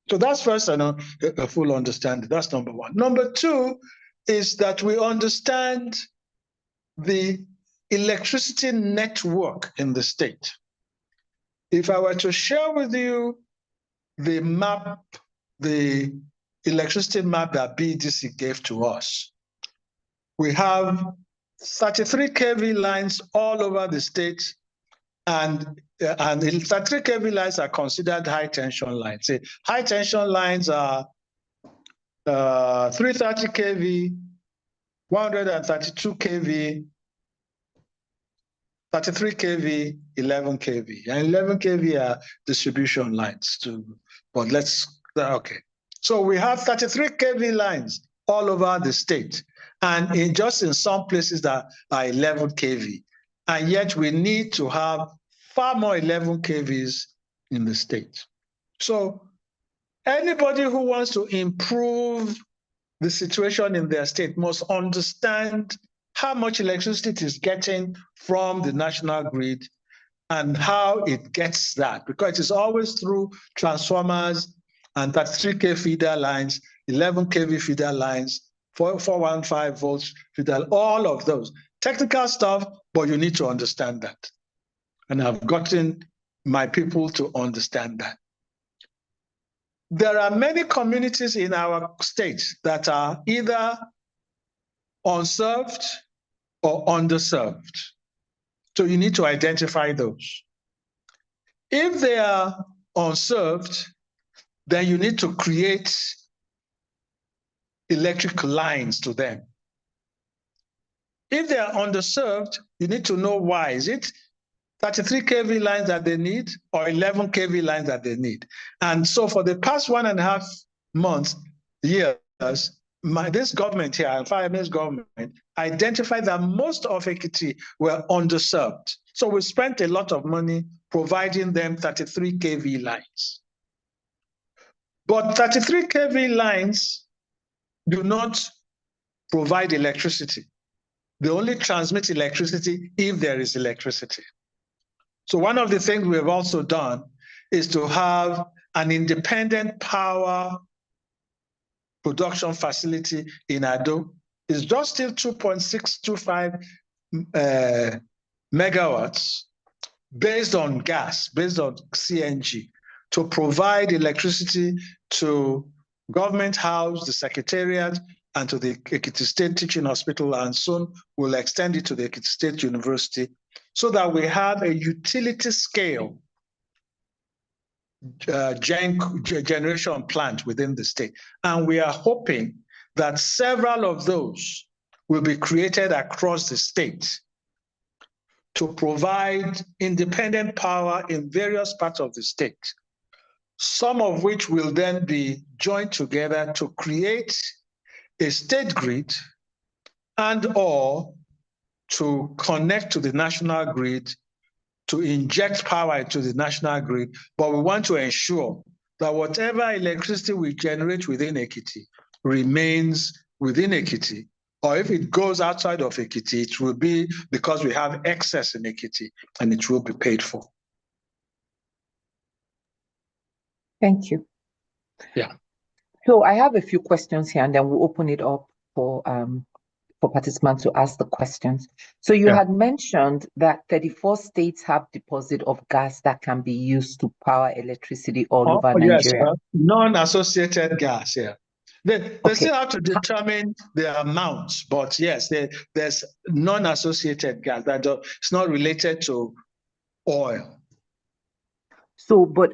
So that's first, a full understanding. That's number one. Number two is that we understand the electricity network in the state. If I were to share with you the map, the electricity map that BDC gave to us, we have 33 kV lines all over the state, and the 33 kV lines are considered high tension lines. See, high tension lines are 330 kV, 132 kV, 33 kV, 11 kV. And 11 kV are distribution lines too. But okay. So we have 33 kV lines all over the state. And just in some places that are 11 kV. And yet we need to have far more 11 kVs in the state. So anybody who wants to improve the situation in their state must understand how much electricity it is getting from the national grid and how it gets that, because it is always through transformers and 33 kV feeder lines, 11 kV feeder lines, 415 volts feeder, all of those. Technical stuff, but you need to understand that. And I've gotten my people to understand that. There are many communities in our state that are either unserved or underserved. So you need to identify those. If they are unserved, then you need to create electric lines to them. If they are underserved, you need to know why. Is it 33 kV lines that they need or 11 kV lines that they need? And so for the past 1.5 months, years, this government here, Fireman's government, identified that most of Ekiti were underserved. So we spent a lot of money providing them 33 kV lines. But 33 kV lines do not provide electricity. They only transmit electricity if there is electricity. So one of the things we have also done is to have an independent power production facility in Ado. It's just still 2.625 megawatts based on gas, based on CNG, to provide electricity to Government House, the Secretariat, and to the Ekiti State Teaching Hospital, and soon we'll extend it to the Ekiti State University, so that we have a utility scale generation plant within the state. And we are hoping that several of those will be created across the state to provide independent power in various parts of the state, some of which will then be joined together to create a state grid and/or to connect to the national grid, to inject power into the national grid. But we want to ensure that whatever electricity we generate within Ekiti remains within Ekiti, or if it goes outside of Ekiti, it will be because we have excess in Ekiti and it will be paid for. Thank you. Yeah. So I have a few questions here, and then we'll open it up for participants to ask the questions. So you had mentioned that 34 states have deposit of gas that can be used to power electricity all over Nigeria. Yes, non-associated gas, yeah. They still have to determine the amounts, but yes, there's non-associated gas that it's not related to oil. So, but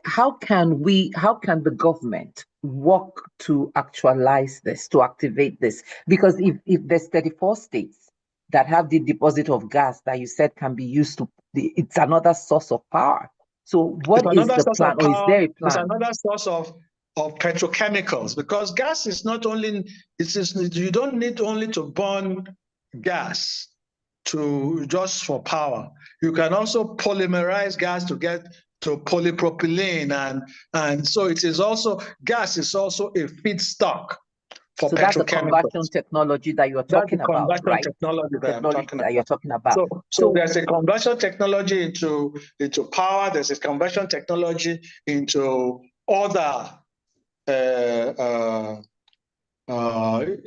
how can the government work to actualize this, to activate this? Because if there's 34 states that have the deposit of gas that you said can be used to, it's another source of power. So what is the plan, or is there a plan? It's another source of petrochemicals, because gas is not only, you don't need only to burn gas just for power. You can also polymerize gas to get to polypropylene, and so it is also, gas is also a feedstock for petrochemicals. That's the combustion technology that you're talking about, right? Technology that I'm talking about. You're talking about. So there's a combustion technology into power. There's a combustion technology into other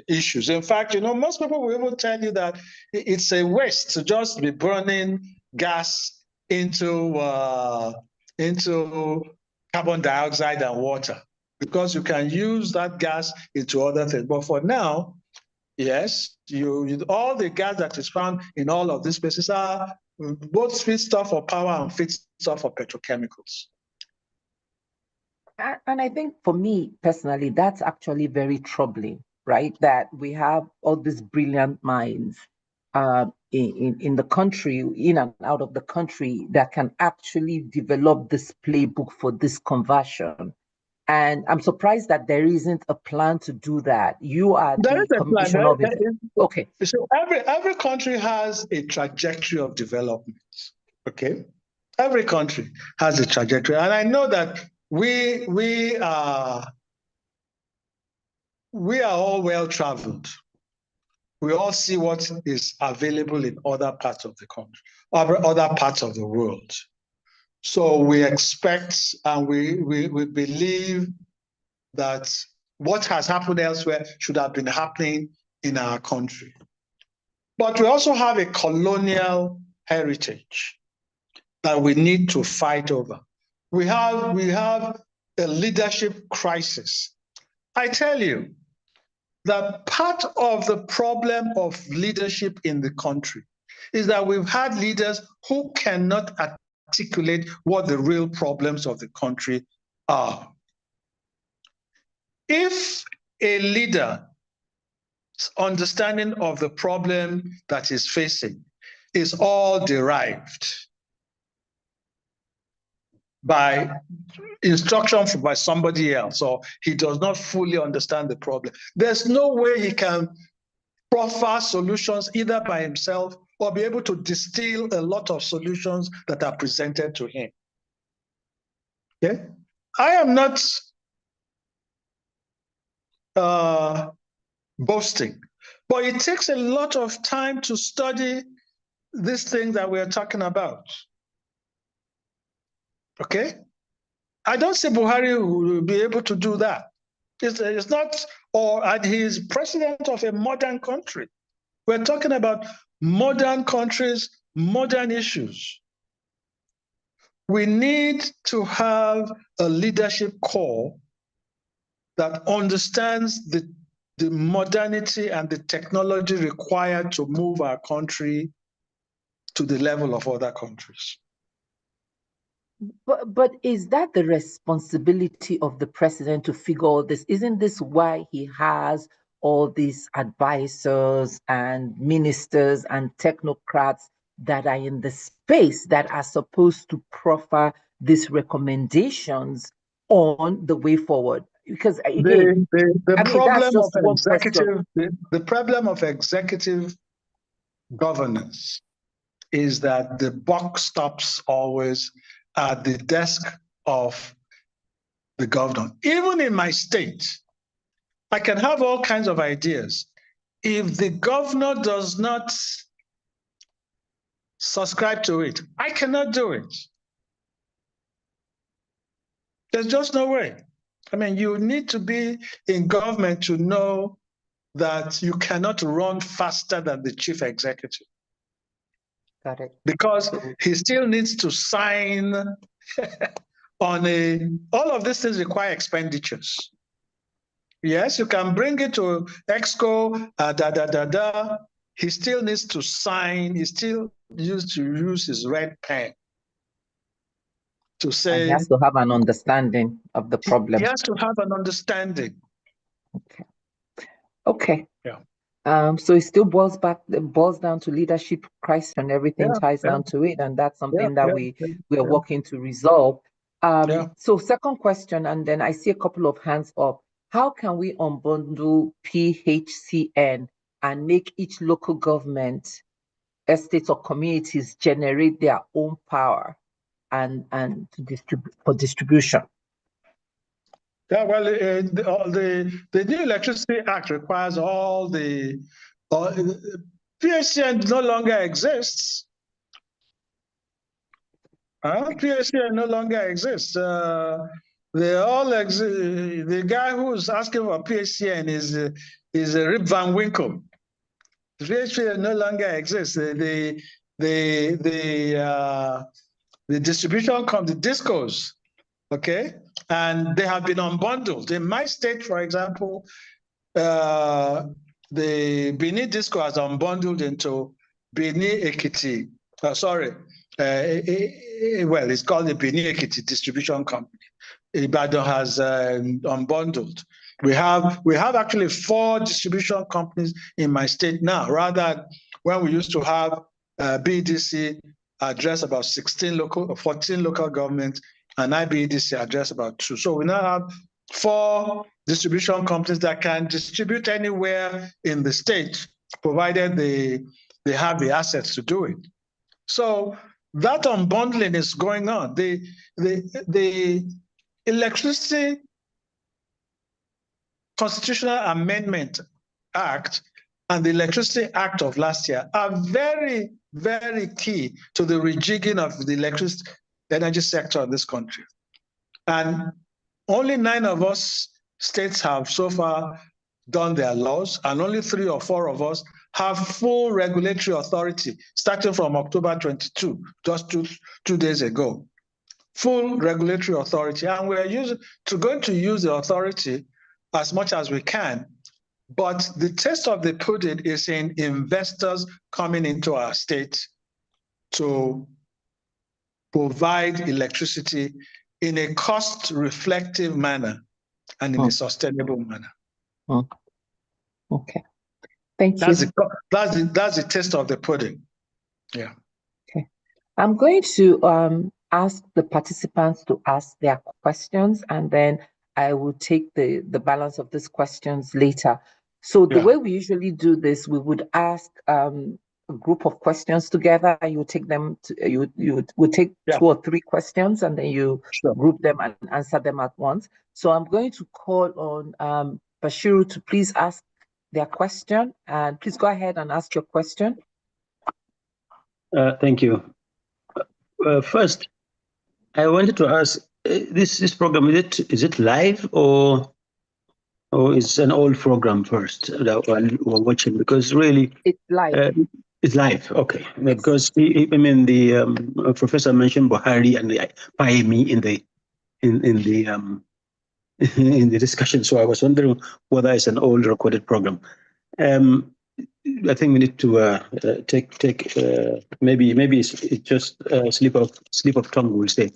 issues. In fact, most people will even tell you that it's a waste to just be burning gas into carbon dioxide and water, because you can use that gas into other things. But for now, yes, all the gas that is found in all of these places are both feedstock for power and feedstock for petrochemicals. And I think for me personally, that's actually very troubling, right? That we have all these brilliant minds in the country, in and out of the country, that can actually develop this playbook for this conversion. And I'm surprised that there isn't a plan to do that. You are the commissioner of it. Okay. So every country has a trajectory of development. Okay. Every country has a trajectory. And I know that we are all well-traveled. We all see what is available in other parts of the country, other parts of the world. So we expect and we believe that what has happened elsewhere should have been happening in our country. But we also have a colonial heritage that we need to fight over. We have a leadership crisis. I tell you that part of the problem of leadership in the country is that we've had leaders who cannot articulate what the real problems of the country are. If a leader's understanding of the problem that he's facing is all derived by instruction by somebody else, or he does not fully understand the problem, there's no way he can proffer solutions either by himself or be able to distill a lot of solutions that are presented to him. Okay? I am not boasting, but it takes a lot of time to study this thing that we're talking about. Okay? I don't say Buhari will be able to do that. It's not, and he's president of a modern country. We're talking about modern countries, modern issues. We need to have a leadership core that understands the modernity and the technology required to move our country to the level of other countries. But is that the responsibility of the president to figure all this? Isn't this why he has all these advisors and ministers and technocrats that are in the space that are supposed to proffer these recommendations on the way forward? Because again, that's just one question. The problem of executive governance is that the buck stops always at the desk of the governor. Even in my state, I can have all kinds of ideas. If the governor does not subscribe to it, I cannot do it. There's just no way. I mean, you need to be in government to know that you cannot run faster than the chief executive. Got it. Because he still needs to sign on all of these things require expenditures. Yes, you can bring it to Exco, He still needs to sign. He still needs to use his red pen to say. And he has to have an understanding of the problem. He has to have an understanding. Okay. Yeah. So it still boils down to leadership crisis, and everything ties down to it, and that's something that we are working to resolve. So second question, and then I see a couple of hands up. How can we unbundle PHCN and make each local government, estates or communities generate their own power and to distribution? Yeah, well, the new Electricity Act requires PHCN no longer exists. PHCN no longer exists. The guy who's asking for PHCN is Rip Van Winkle. PHCN no longer exists. The distribution the discos, okay, and they have been unbundled. In my state, for example, the Benin Disco has unbundled into Benin Ekiti. Well, it's called the Benin Ekiti Distribution Company. Ibadan has unbundled. We have actually 4 distribution companies in my state now, rather than when we used to have BDC address about 14 local governments, and IBEDC address about 2. So we now have 4 distribution companies that can distribute anywhere in the state, provided they have the assets to do it. So that unbundling is going on. The Electricity Constitutional Amendment Act and the Electricity Act of last year are very, very key to the rejigging of the electricity energy sector in this country. And only 9 of us states have so far done their laws, and only 3 or 4 of us have full regulatory authority, starting from October 22, just two days ago. Full regulatory authority, and we're going to use the authority as much as we can. But the taste of the pudding is in investors coming into our state to provide electricity in a cost-reflective manner and in a sustainable manner. Okay, thank you. That's the taste of the pudding. Yeah. Okay, I'm going to ask the participants to ask their questions, and then I will take the balance of these questions later. So the way we usually do this, we would ask a group of questions together, and you take them you would take 2 or 3 questions, and then you group them and answer them at once. So I'm going to call on Bashiru to please ask their question, and please go ahead and ask your question. Thank you. First, I wanted to ask, this program, is it live or is an old program first that we're watching? Because really, it's live. It's live, okay. Because the professor mentioned Buhari and the Payemi in the discussion, so I was wondering whether it's an old recorded program. I think we need to take maybe it's just a slip of tongue, we'll say.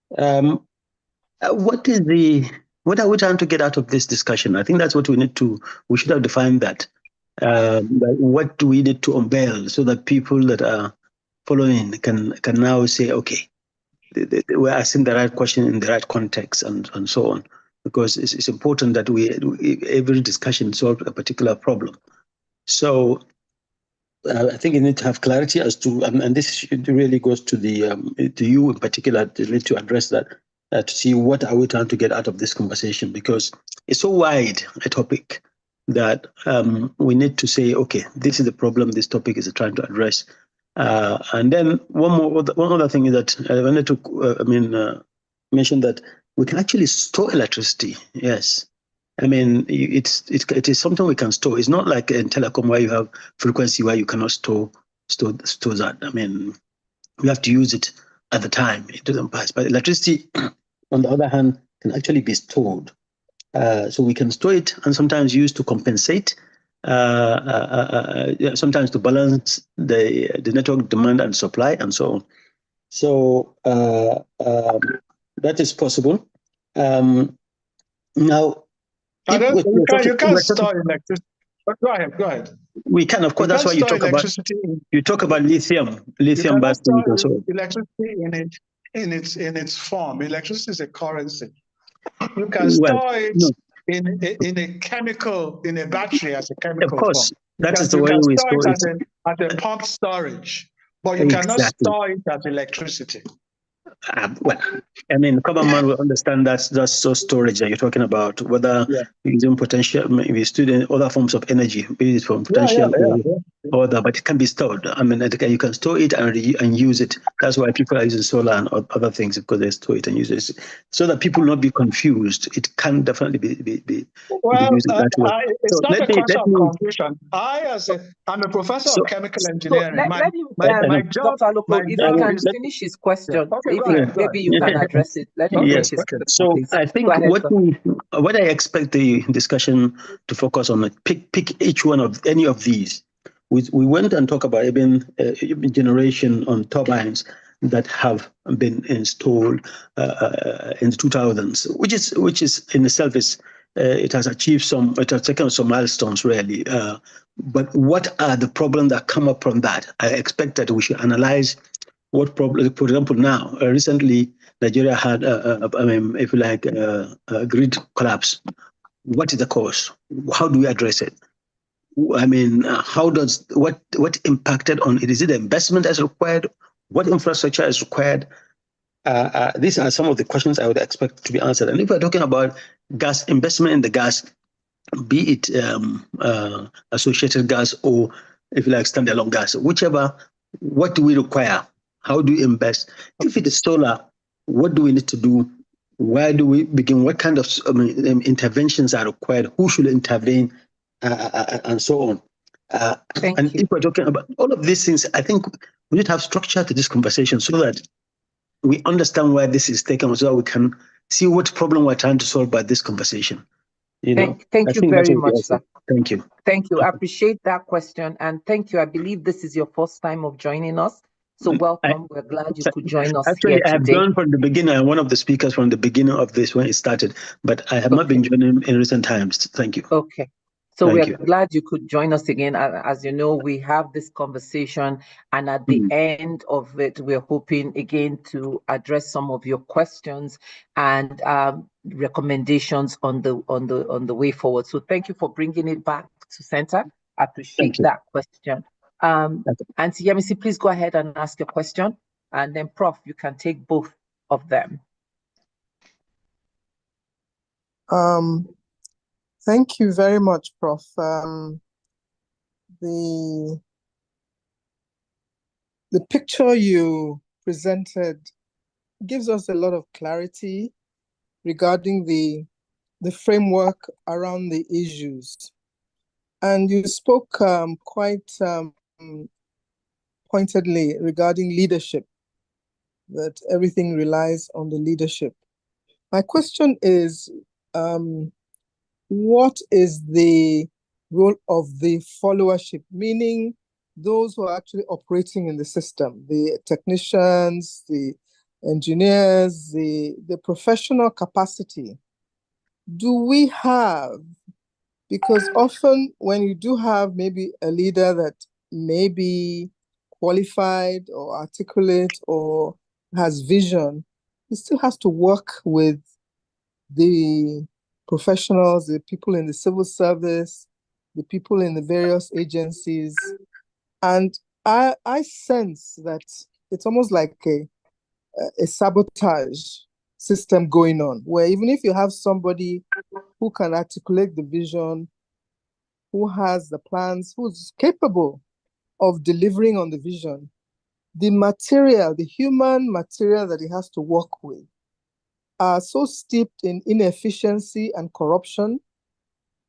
What are we trying to get out of this discussion? I think that's what we should have defined that. What do we need to unveil so that people that are following can now say, okay, we're asking the right question in the right context and so on, because it's important that every discussion solve a particular problem. So I think you need to have clarity as to, and this really goes to to you in particular, you need to address that, to see what are we trying to get out of this conversation, because it's so wide a topic that we need to say, okay, this is the problem this topic is trying to address. And then one other thing is that I wanted to mention that we can actually store electricity. Yes. I mean, it is something we can store. It's not like in telecom where you have frequency where you cannot store that. I mean, we have to use it at the time. It doesn't pass. But electricity, on the other hand, can actually be stored. So we can store it and sometimes use to compensate, sometimes to balance the network demand and supply and so on. So that is possible. Now, you can't store electricity. Go ahead. We can, of course. That's why you talk about lithium batteries and so on. Electricity in its form. Electricity is a currency. You can store it in a chemical, in a battery as a chemical. Of course, form. That is the way we store it. As a pumped storage, but you cannot store it as electricity. Well, I mean, common man will understand that's so storage that you're talking about, whether using potential, maybe student other forms of energy, be it from potential or other, but it can be stored. I mean, you can store it and use it. That's why people are using solar and other things, because they store it and use it. So that people not be confused, it can definitely be used that way. It's not a question of confusion. I'm a professor of chemical engineering. Dr. Aloko, if you can finish his question, maybe you can address it. Let him finish his question. So please. I think what I expect the discussion to focus on, pick each one of any of these. We went and talked about even generation on turbines that have been installed in the 2000s, which is in itself it has taken some milestones really. But what are the problems that come up from that? I expect that we should analyze what problem. For example, now recently Nigeria had if you like a grid collapse. What is the cause? How do we address it? I mean, what impacted on it? Is it the investment that's required? What infrastructure is required? These are some of the questions I would expect to be answered. And if we're talking about gas, investment in the gas, be it associated gas or, if you like, standalone gas, whichever, what do we require? How do we invest? If it is solar, what do we need to do? Where do we begin? What kind of interventions are required? Who should intervene? And so on. If we're talking about all of these things, I think we need to have structure to this conversation so that we understand where this is taken, so that we can see what problem we're trying to solve by this conversation. Thank you very much, sir. Thank you. Thank you. I appreciate that question. And thank you. I believe this is your first time of joining us. So welcome. We're glad you could join us here today. I have joined from the beginning. I'm one of the speakers from the beginning of this when it started, but I have not been joining in recent times. Thank you. Okay. So we're glad you could join us again. As you know, we have this conversation, and at the end of it, we're hoping again to address some of your questions and recommendations on the way forward. So thank you for bringing it back to center. I appreciate that question. Auntie Yemisi, please go ahead and ask your question, and then Prof, you can take both of them. Thank you very much, Prof. The picture you presented gives us a lot of clarity regarding the framework around the issues. And you spoke quite pointedly regarding leadership, that everything relies on the leadership. My question is, what is the role of the followership, meaning those who are actually operating in the system, the technicians, the engineers, the professional capacity? Do we have, because often when you do have maybe a leader that may be qualified or articulate or has vision, he still has to work with the professionals, the people in the civil service, the people in the various agencies. And I sense that it's almost like a sabotage system going on, where even if you have somebody who can articulate the vision, who has the plans, who's capable of delivering on the vision, the material, the human material that he has to work with are so steeped in inefficiency and corruption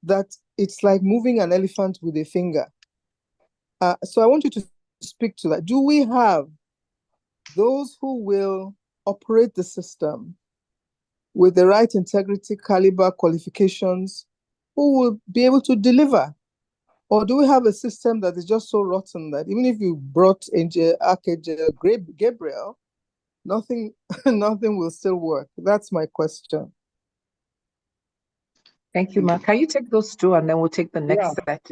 that it's like moving an elephant with a finger. So I want you to speak to that. Do we have those who will operate the system with the right integrity, caliber, qualifications, who will be able to deliver? Or do we have a system that is just so rotten that even if you brought Archangel Gabriel, nothing will still work? That's my question. Thank you, Mark. Can you take those two and then we'll take the next set?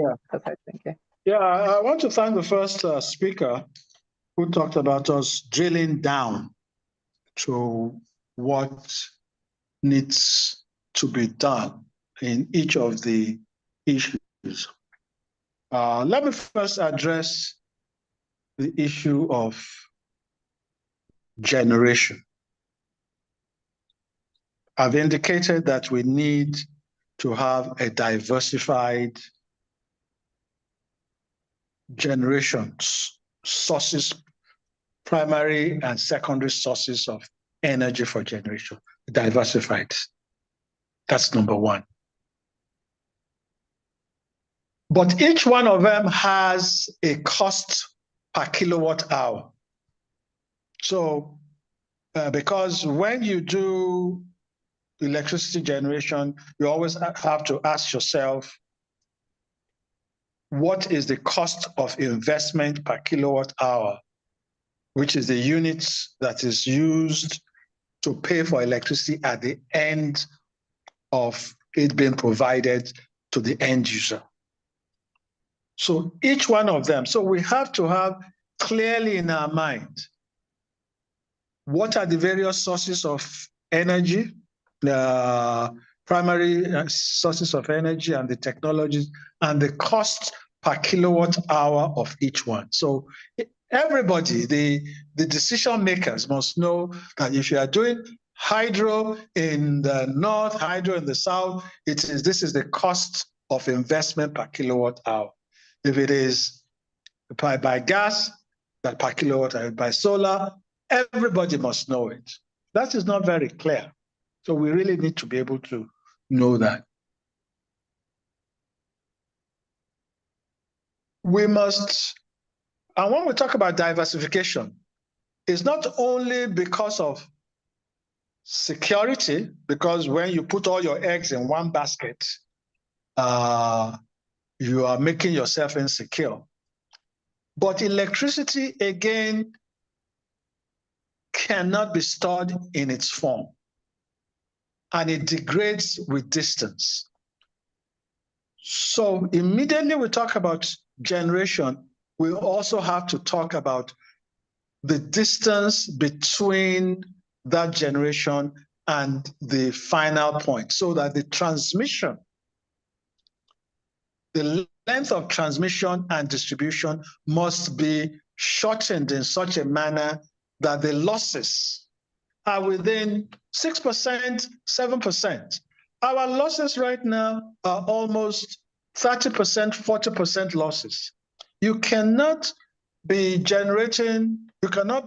Yeah, I want to thank the first speaker who talked about us drilling down to what needs to be done in each of the issues. Let me first address the issue of generation. I've indicated that we need to have a diversified generation sources, primary and secondary sources of energy for generation, diversified. That's number one. But each one of them has a cost per kilowatt hour. So, because when you do electricity generation, you always have to ask yourself, what is the cost of investment per kilowatt hour, which is the units that is used to pay for electricity at the end of it being provided to the end user. So each one of them, so we have to have clearly in our mind, what are the various sources of energy, primary sources of energy and the technologies, and the cost per kilowatt hour of each one. So everybody, the decision makers must know that if you are doing hydro in the north, hydro in the south, this is the cost of investment per kilowatt hour. If it is by gas, that per kilowatt hour, by solar, everybody must know it. That is not very clear. So we really need to be able to know that. We must, and when we talk about diversification, it's not only because of security, because when you put all your eggs in one basket, you are making yourself insecure. But electricity, again, cannot be stored in its form, and it degrades with distance. So immediately we talk about generation, we also have to talk about the distance between that generation and the final point, so that the transmission, the length of transmission and distribution must be shortened in such a manner that the losses are within 6%, 7%. Our losses right now are almost 30%, 40% losses. You cannot be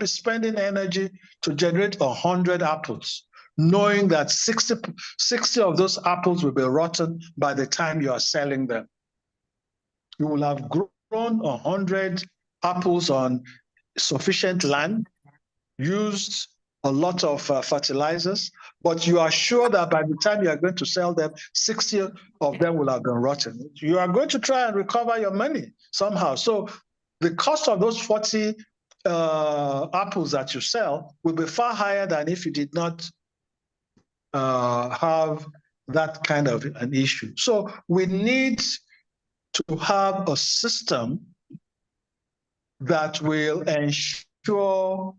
spending energy to generate 100 apples, knowing that 60 of those apples will be rotten by the time you are selling them. You will have grown 100 apples on sufficient land, used a lot of fertilizers, but you are sure that by the time you are going to sell them, 60 of them will have been rotten. You are going to try and recover your money somehow. So the cost of those 40 apples that you sell will be far higher than if you did not have that kind of an issue. So we need to have a system that will ensure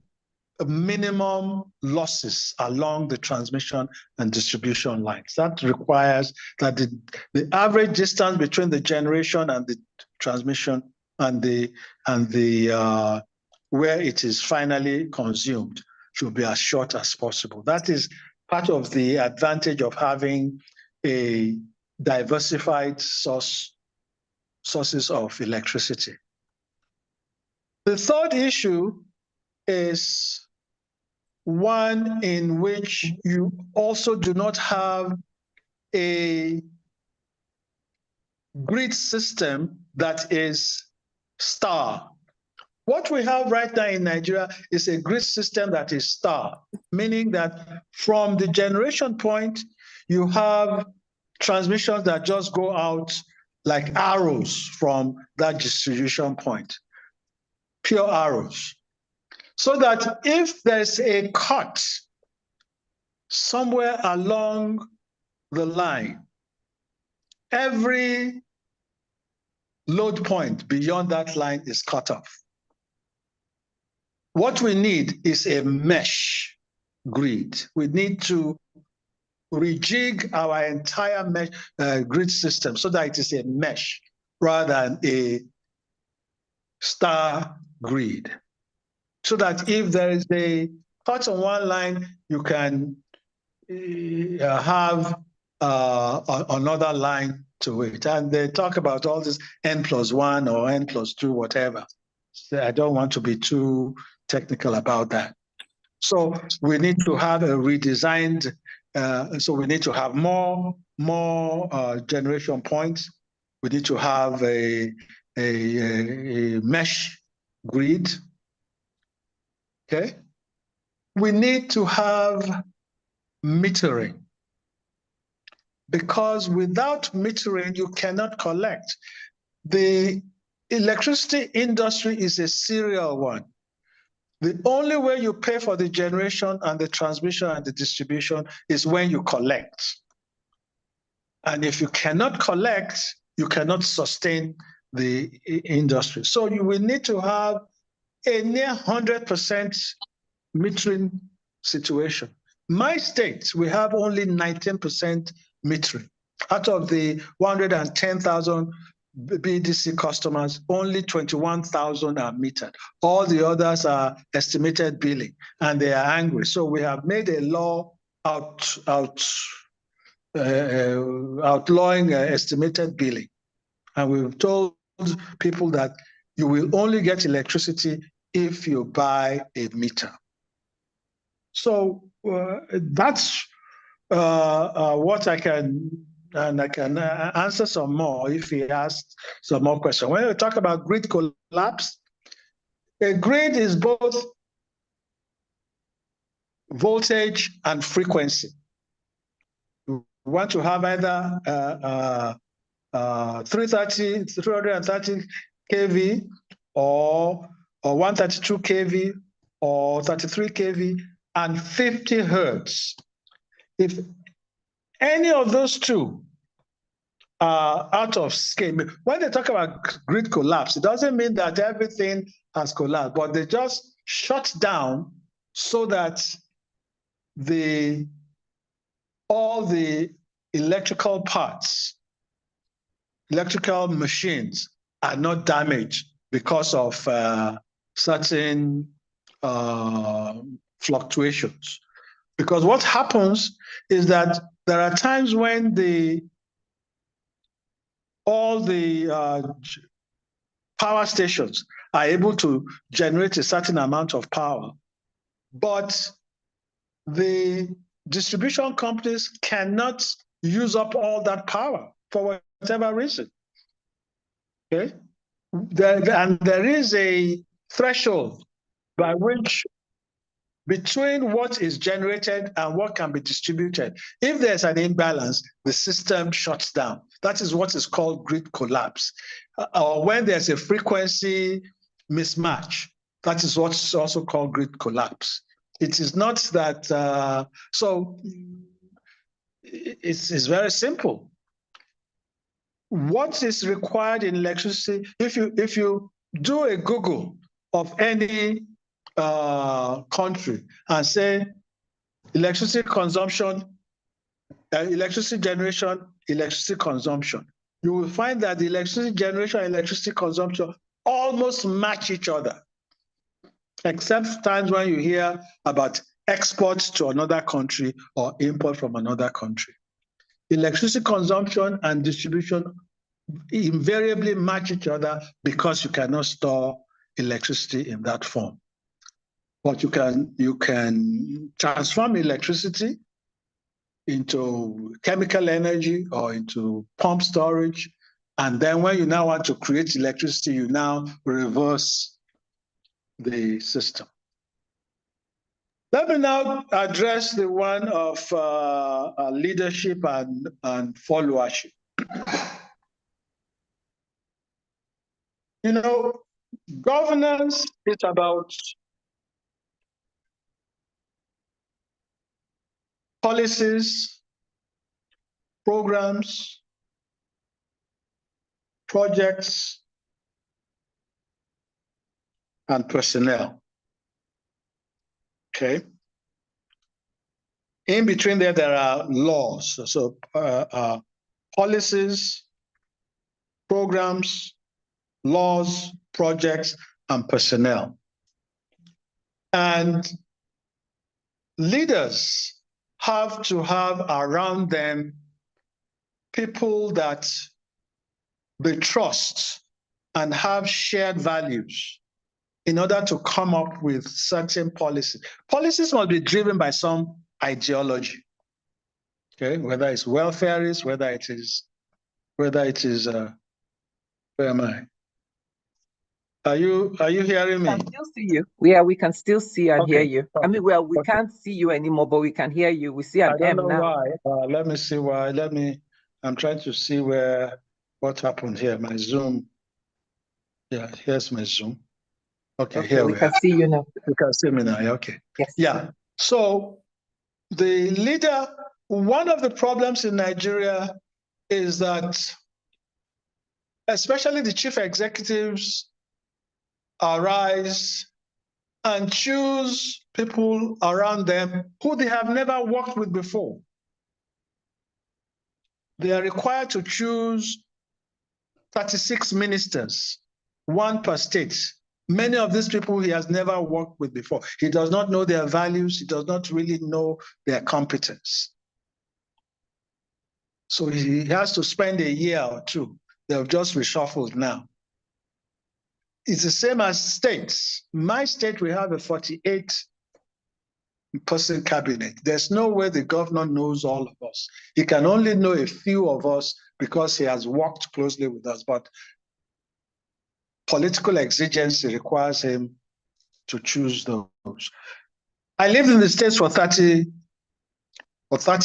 minimum losses along the transmission and distribution lines. That requires that the average distance between the generation and the transmission and the where it is finally consumed should be as short as possible. That is part of the advantage of having a diversified sources of electricity. The third issue is one in which you also do not have a grid system that is star. What we have right now in Nigeria is a grid system that is star, meaning that from the generation point, you have transmissions that just go out like arrows from that distribution point, pure arrows. So that if there's a cut somewhere along the line, every load point beyond that line is cut off. What we need is a mesh grid. We need to rejig our entire mesh grid system so that it is a mesh rather than a star grid. So that if there is a cut on one line, you can have another line to it. And they talk about all this N+1 or N+2, whatever. So I don't want to be too technical about that. So we need to have a redesigned, so we need to have more generation points. We need to have a mesh grid. Okay. We need to have metering, because without metering, you cannot collect. The electricity industry is a serial one. The only way you pay for the generation and the transmission and the distribution is when you collect. And if you cannot collect, you cannot sustain the industry. So you will need to have a near 100% metering situation. My state, we have only 19% metering. Out of the 110,000 BDC customers, only 21,000 are metered. All the others are estimated billing, and they are angry. So we have made a law outlawing estimated billing. And we've told people that you will only get electricity if you buy a meter. So that's what I can, and I can answer some more if he asks some more questions. When we talk about grid collapse, a grid is both voltage and frequency. We want to have either 330 kV or 132 kV or 33 kV and 50 hertz. If any of those two are out of scale, when they talk about grid collapse, it doesn't mean that everything has collapsed, but they just shut down so that all the electrical parts, electrical machines are not damaged because of certain fluctuations. Because what happens is that there are times when all the power stations are able to generate a certain amount of power, but the distribution companies cannot use up all that power for whatever reason. Okay, and there is a threshold by which between what is generated and what can be distributed. If there's an imbalance, the system shuts down. That is what is called grid collapse. Or when there's a frequency mismatch, that is what's also called grid collapse. It is not that, so it's very simple. What is required in electricity, if you do a Google of any country and say electricity consumption, electricity generation, electricity consumption, you will find that the electricity generation and electricity consumption almost match each other, except times when you hear about exports to another country or import from another country. Electricity consumption and distribution invariably match each other because you cannot store electricity in that form. But you can transform electricity into chemical energy or into pump storage. And then when you now want to create electricity, you now reverse the system. Let me now address the one of leadership and followership. You know, governance is about policies, programs, projects, and personnel. Okay. In between there are laws. So policies, programs, laws, projects, and personnel. And leaders have to have around them people that they trust and have shared values in order to come up with certain policies. Policies must be driven by some ideology, okay? Whether it's welfareist, whether it is, where am I? Are you hearing me? We can still see you. Yeah, we can still see and Okay. hear you. Okay. I mean, well, we can't see you anymore, but we can hear you. We see an I don't M know now. why. Let me see why. I'm trying to see what happened here. My Zoom. Yeah, here's my Zoom. Okay, here we can see you now. You can see me now. Okay. Yes. Yeah. So the leader, one of the problems in Nigeria is that especially the chief executives arise and choose people around them who they have never worked with before. They are required to choose 36 ministers, one per state. Many of these people he has never worked with before. He does not know their values. He does not really know their competence. So he has to spend a year or two. They've just reshuffled now. It's the same as states. My state, we have a 48-person cabinet. There's no way the governor knows all of us. He can only know a few of us because he has worked closely with us. But political exigency requires him to choose those. I lived in the States for 30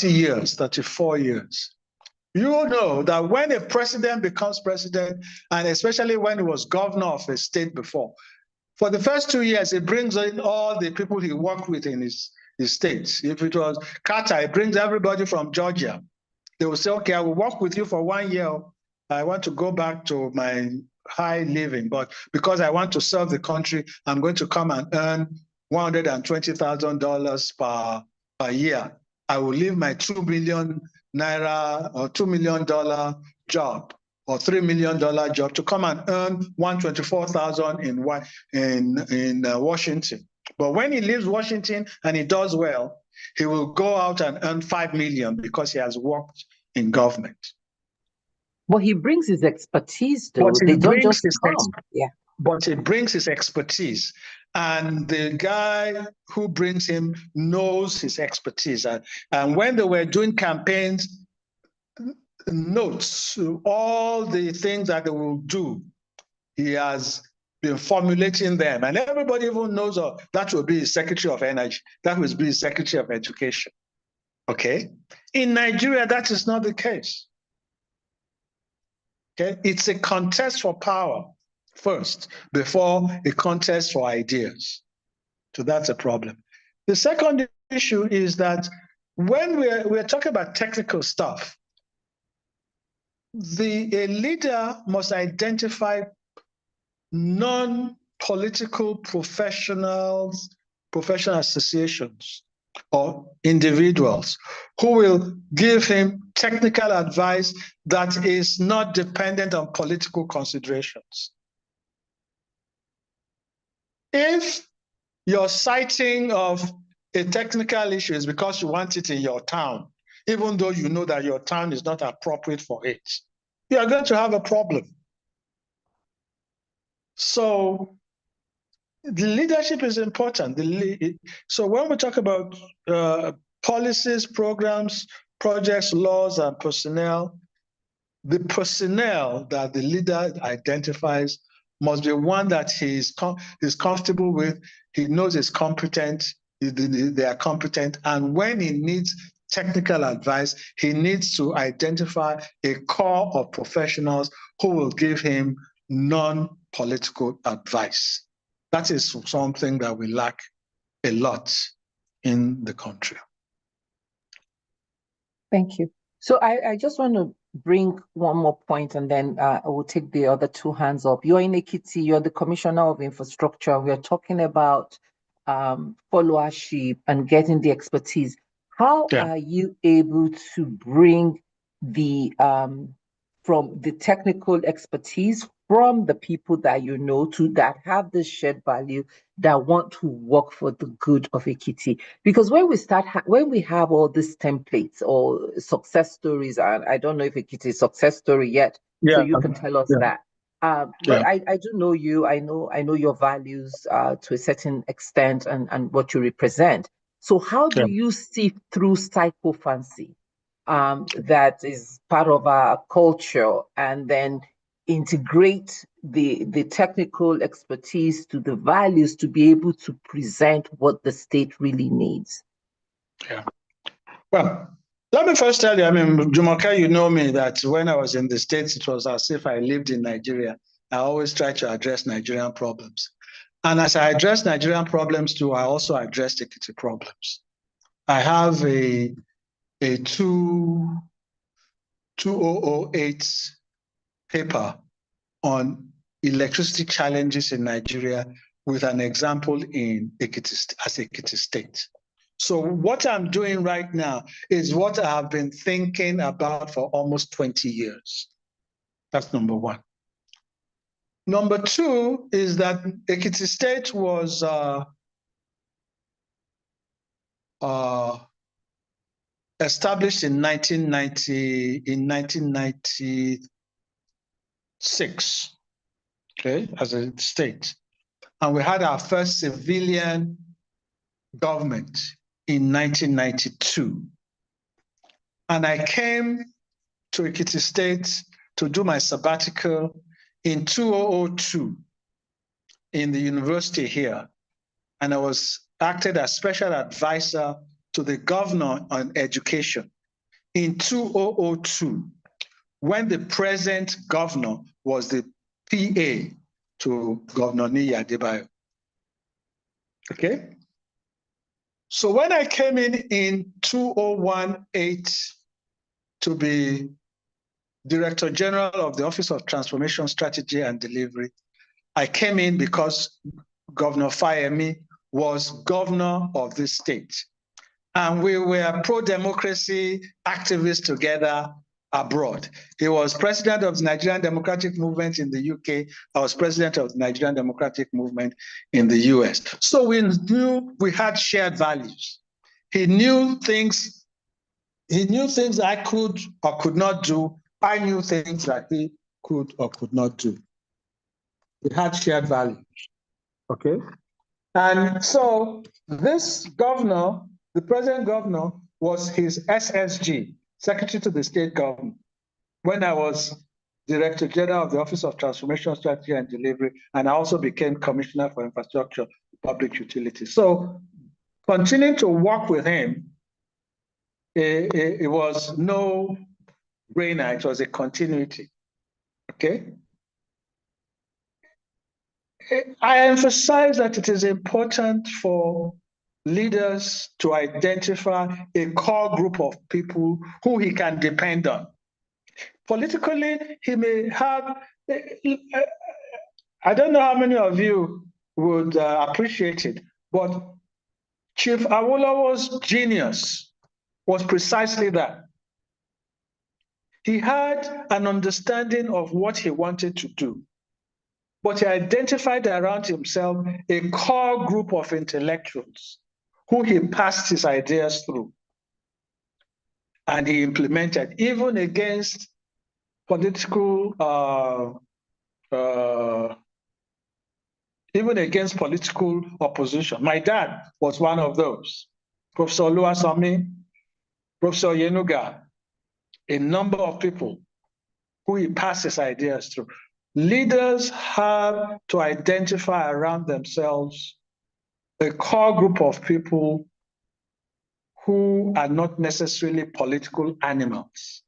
years, 34 years. You know that when a president becomes president, and especially when he was governor of a state before, for the first 2 years, he brings in all the people he worked with in his state. If it was Carter, he brings everybody from Georgia. They will say, okay, I will work with you for 1 year. I want to go back to my high living, but because I want to serve the country, I'm going to come and earn $120,000 per year. I will leave my 2 million naira or $2 million job or $3 million job to come and earn $124,000 in Washington. But when he leaves Washington and he does well, he will go out and earn $5 million because he has worked in government. But he brings his expertise, though. They don't just come. Yeah. But he brings his expertise. And the guy who brings him knows his expertise. And when they were doing campaigns, notes all the things that they will do. He has been formulating them. And everybody even knows that will be Secretary of Energy. That will be Secretary of Education. Okay? In Nigeria, that is not the case. Okay? It's a contest for power first, before a contest for ideas. So that's a problem. The second issue is that when we're talking about technical stuff, a leader must identify political professional associations or individuals who will give him technical advice that is not dependent on political considerations. If your citing of a technical issue is because you want it in your town, even though you know that your town is not appropriate for it, you are going to have a problem. So the leadership is important. So when we talk about policies, programs, projects, laws, and personnel, the personnel that the leader identifies must be one that he's comfortable with, he knows is competent, they are competent, and when he needs technical advice, he needs to identify a core of professionals who will give him non-political advice. That is something that we lack a lot in the country. Thank you. So I just want to bring one more point, and then I will take the other two hands up. You're in Ekiti, you're the Commissioner of Infrastructure. We are talking about followership and getting the expertise. How are you able to bring the from the technical expertise from the people that you know to that have this shared value, that want to work for the good of Ekiti? Because when we start, when we have all these templates or success stories, and I don't know if Ekiti is a success story yet, so you can tell us that. But I do know you. I know your values to a certain extent and what you represent. So how do you see through psychophancy that is part of our culture, and then integrate the technical expertise to the values to be able to present what the state really needs? Well, let me first tell you, I mean, Jumoke, you know me, that when I was in the States, it was as if I lived in Nigeria. I always try to address Nigerian problems. And as I address Nigerian problems too, I also address Ekiti problems. I have a 2008 paper on electricity challenges in Nigeria with an example in Ekiti State. So what I'm doing right now is what I have been thinking about for almost 20 years. That's number one. Number two is that Ekiti State was established in 1996, okay, as a state. And we had our first civilian government in 1992. And I came to Ekiti State to do my sabbatical in 2002 in the university here. And I was acted as special advisor to the governor on education in 2002, when the present governor was the PA to Governor Niyi Adebayo. Okay? So when I came in 2018 to be Director General of the Office of Transformation Strategy and Delivery, I came in because Governor Fayemi was governor of this state. And we were pro-democracy activists together abroad. He was president of the Nigerian Democratic Movement in the UK. I was president of the Nigerian Democratic Movement in the US. So we knew we had shared values. He knew things I could or could not do. I knew things that he could or could not do. We had shared values, okay? And so this governor, the present governor, was his SSG, Secretary to the State Government, when I was Director General of the Office of Transformation Strategy and Delivery, and I also became Commissioner for Infrastructure, Public Utilities. So continuing to work with him, it was no brainer, it was a continuity, okay? I emphasize that it is important for leaders to identify a core group of people who he can depend on. Politically, he may have, I don't know how many of you would appreciate it, but Chief Awolowo's genius was precisely that. He had an understanding of what he wanted to do, but he identified around himself a core group of intellectuals who he passed his ideas through. And he implemented, even against political, opposition. My dad was one of those. Professor Oluwasomi, Professor Yenuga, a number of people who he passed his ideas through. Leaders have to identify around themselves a core group of people who are not necessarily political animals,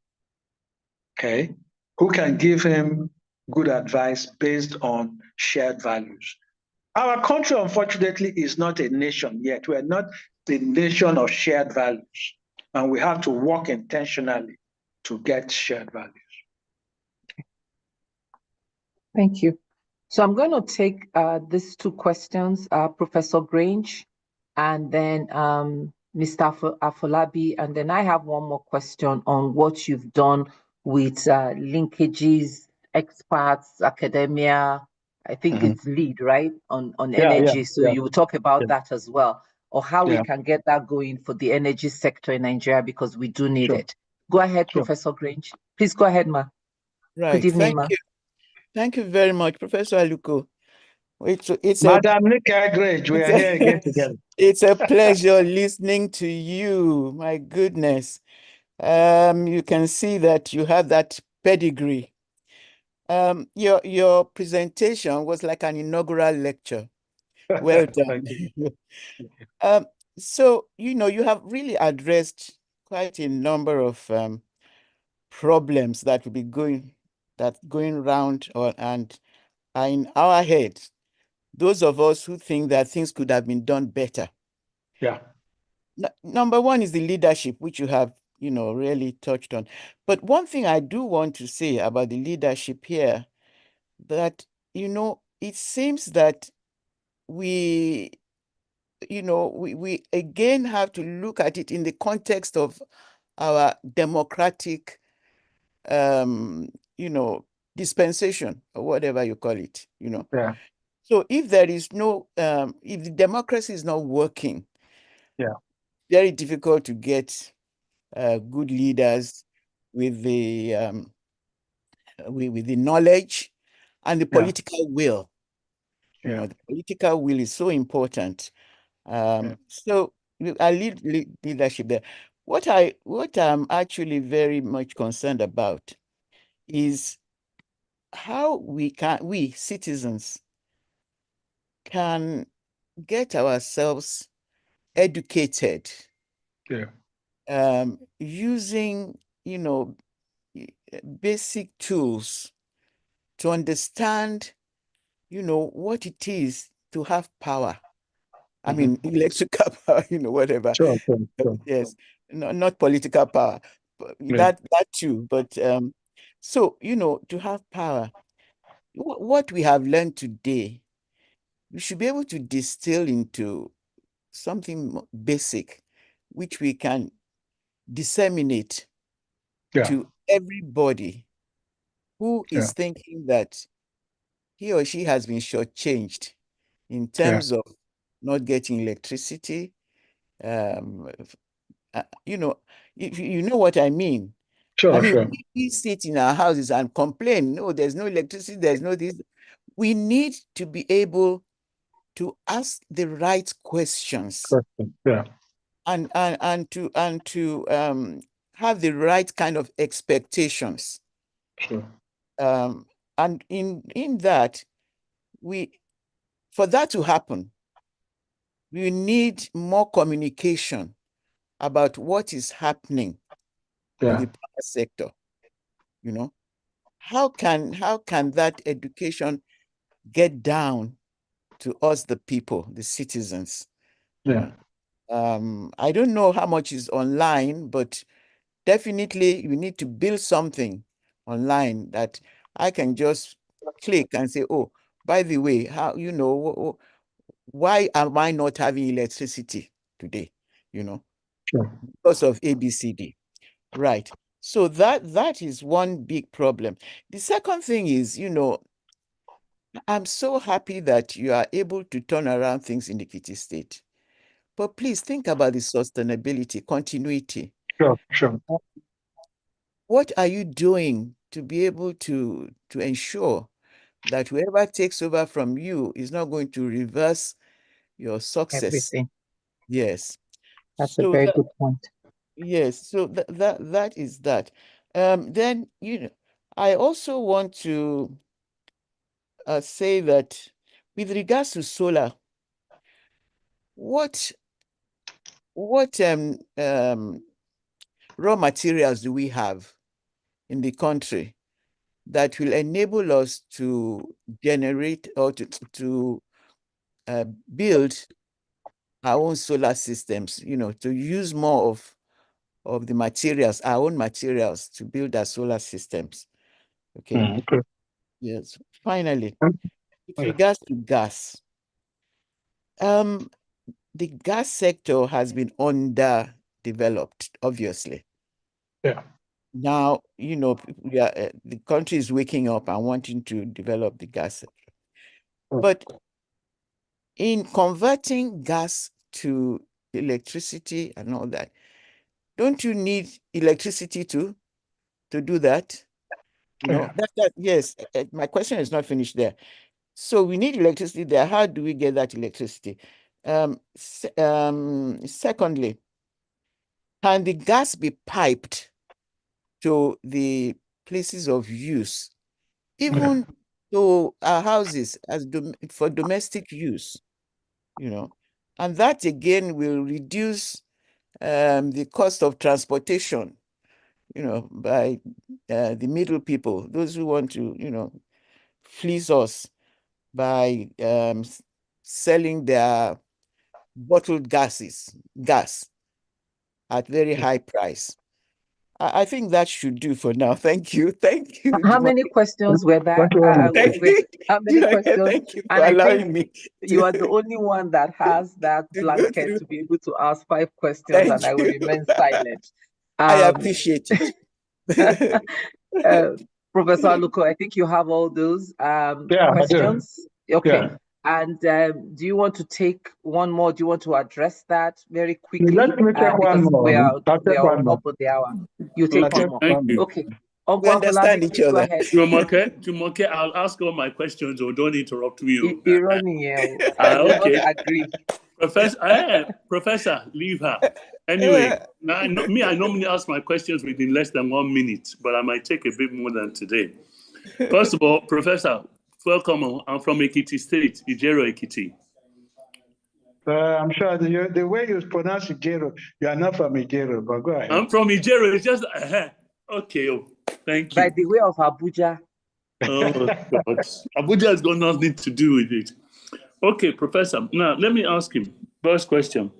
okay, who can give him good advice based on shared values. Our country, unfortunately, is not a nation yet. We're not the nation of shared values, and we have to work intentionally to get shared values. Thank you. So I'm going to take these two questions, Professor Grange, and then Mr. Afolabi, and then I have one more question on what you've done with linkages, experts, academia. I think it's lead, right, on energy. You will talk about that as well, or how we can get that going for the energy sector in Nigeria, because we do need it. Go ahead, Professor Grange. Please go ahead, ma. Right. Good evening, Thank ma. you. Thank you very much, Professor Aluko. It's Madam Nika Grange, we are here again together. It's a pleasure listening to you. My goodness. You can see that you have that pedigree. Your presentation was like an inaugural lecture. Well done. So, you have really addressed quite a number of problems that will be going round and are in our heads. Those of us who think that things could have been done better. Yeah. Number one is the leadership, which you have, really touched on. But one thing I do want to say about the leadership here, that, it seems that we again have to look at it in the context of our democratic, dispensation, or whatever you call it, Yeah. So if there is no, if the democracy is not working, yeah, very difficult to get good leaders with the knowledge and the political will. The political will is so important. So I lead leadership there. What I'm actually very much concerned about is how we citizens can get ourselves educated, using, basic tools to understand, what it is to have power. I mean, electrical power, whatever. Sure. Yes, not political power, that too. But so, to have power, what we have learned today, we should be able to distill into something basic, which we can disseminate to everybody who is thinking that he or she has been shortchanged in terms of not getting electricity. You know what I mean. I mean, we sit in our houses and complain, no, there's no electricity, there's no this. We need to be able to ask the right questions. And to have the right kind of expectations. And in that, for that to happen, we need more communication about what is happening in the power sector. How can that education get down to us, the people, the citizens? I don't know how much is online, but definitely we need to build something online that I can just click and say, oh, by the way, how, why am I not having electricity today? Sure. Because of ABCD. Right. So that is one big problem. The second thing is, I'm so happy that you are able to turn around things in Ekiti State. But please think about the sustainability, continuity. Sure. What are you doing to be able to ensure that whoever takes over from you is not going to reverse your success? Everything. Yes. That's a very good point. Yes. So that is that. Then, I also want to say that with regards to solar, what raw materials do we have in the country that will enable us to generate or to build our own solar systems, to use more of the materials, our own materials, to build our solar systems. Okay. Okay. Yes. Finally, with regards to gas, the gas sector has been underdeveloped, obviously. Yeah. Now, the country is waking up and wanting to develop the gas sector. But in converting gas to electricity and all that, don't you need electricity to do that? Yes, my question is not finished there. So we need electricity there. How do we get that electricity? Secondly, can the gas be piped to the places of use, even to our houses for domestic use? And that again will reduce the cost of transportation, by the middle people, those who want to, fleece us by selling their bottled gas at very high price. I think that should do for now. Thank you. Thank you. How many questions were that? How many questions? Thank you for allowing me. You are the only one that has that blanket to be able to ask 5 questions, and I will remain silent. I appreciate it. Professor Aluko, I think you have all those questions. Okay. Yeah. And do you want to take one more? Do you want to address that very quickly? Let me take one more. We are on top of the hour. You take one more. Thank you. Okay. We understand each other. Jumoke, I'll ask all my questions, or don't interrupt me. I will not agree. Professor, leave her. Anyway, I normally ask my questions within less than 1 minute, but I might take a bit more than today. First of all, Professor, welcome. I'm from Ekiti State, Ijero Ekiti. I'm sure the way you pronounce Ijero, you are not from Ijero, but go ahead. I'm from Ijero. It's just okay. Thank you. By the way of Abuja. Oh, God. Abuja has got nothing to do with it. Okay, Professor. Now, let me ask him. First question.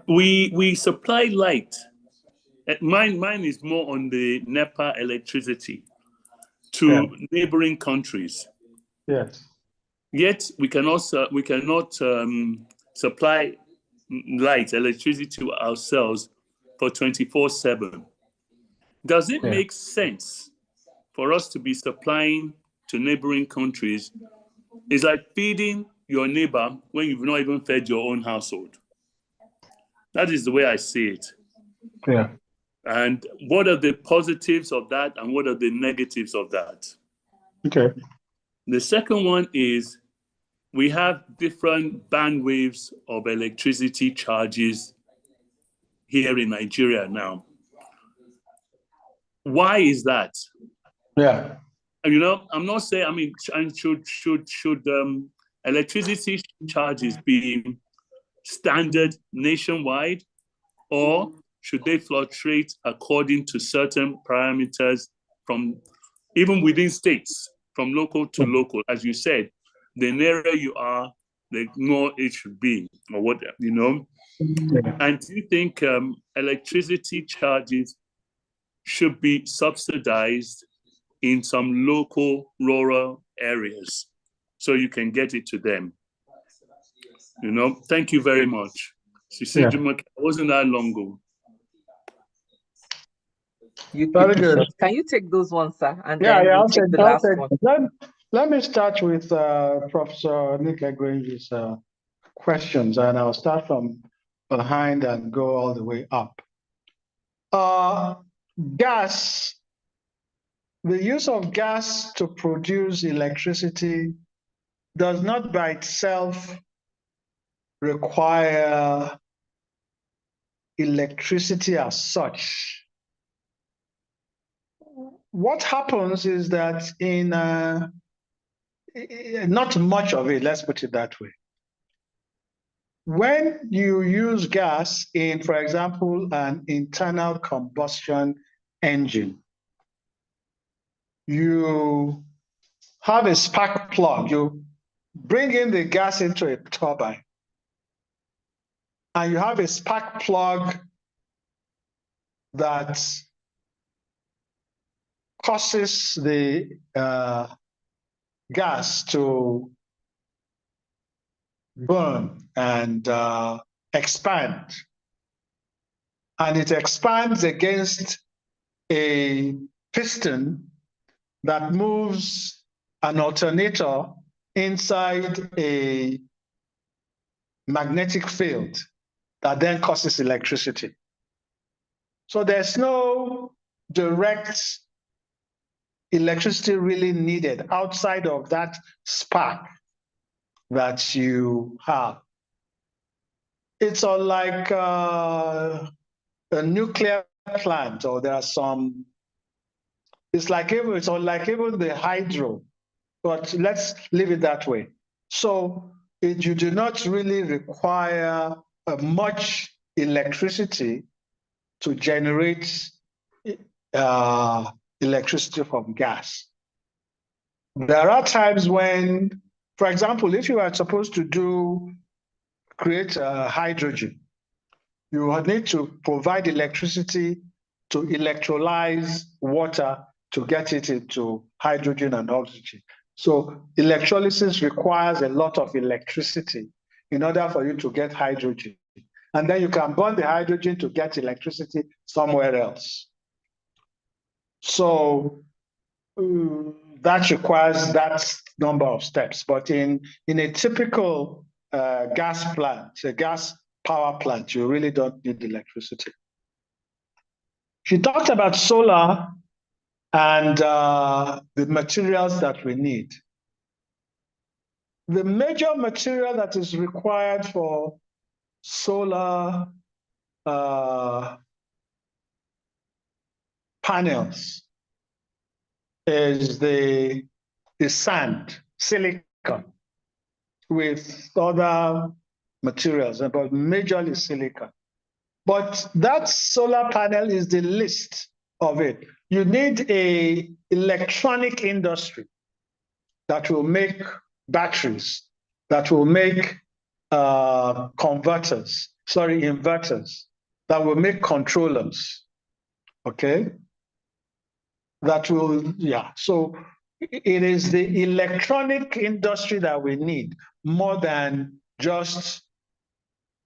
We supply light. Mine is more on the NEPA electricity to neighboring countries. Yes. Yet we cannot supply electricity to ourselves for 24/7. Does it make sense for us to be supplying to neighboring countries? It's like feeding your neighbor when you've not even fed your own household. That is the way I see it. Yeah. And what are the positives of that and what are the negatives of that? Okay. The second one is we have different bandwidths of electricity charges here in Nigeria now. Why is that? Yeah. I'm not saying, should electricity charges be standard nationwide, or should they fluctuate according to certain parameters from even within states, from local to local? As you said, the nearer you are, the more it should be, or what, And do you think electricity charges should be subsidized in some local rural areas so you can get it to them. You know, thank you very much. It wasn't that long ago. Very good. Can you take those ones, sir? And yeah, then yeah, we'll take the last one. Let me start with Professor Nick Egwenji's questions, and I'll start from behind and go all the way up. Gas, the use of gas to produce electricity does not by itself require electricity as such. What happens is that in not much of it, let's put it that way. When you use gas in, for example, an internal combustion engine, you have a spark plug. You bring in the gas into a turbine, and you have a spark plug that causes the gas to burn and expand. And it expands against a piston that moves an alternator inside a magnetic field that then causes electricity. So there's no direct electricity really needed outside of that spark that you have. It's unlike a nuclear plant, or there are some, it's unlike even the hydro, but let's leave it that way. So you do not really require much electricity to generate electricity from gas. There are times when, for example, if you are supposed to create hydrogen, you would need to provide electricity to electrolyze water to get it into hydrogen and oxygen. So electrolysis requires a lot of electricity in order for you to get hydrogen. And then you can burn the hydrogen to get electricity somewhere else. So that requires that number of steps. But in a typical gas plant, a gas power plant, you really don't need electricity. She talked about solar and the materials that we need. The major material that is required for solar panels is the sand, silicon, with other materials, but majorly silicon. But that solar panel is the least of it. You need an electronic industry that will make batteries, that will make inverters, that will make controllers, okay? That will, yeah. So it is the electronic industry that we need more than just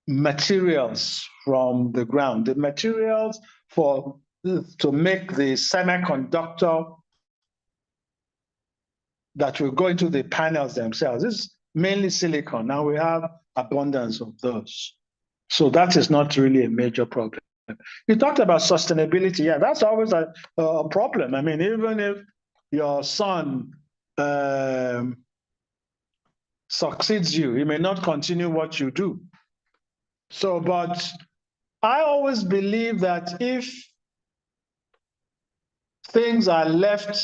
materials from the ground. The materials to make the semiconductor that will go into the panels themselves is mainly silicon. Now we have abundance of those. So that is not really a major problem. You talked about sustainability. Yeah, that's always a problem. I mean, even if your son succeeds you, he may not continue what you do. So, but I always believe that if things are left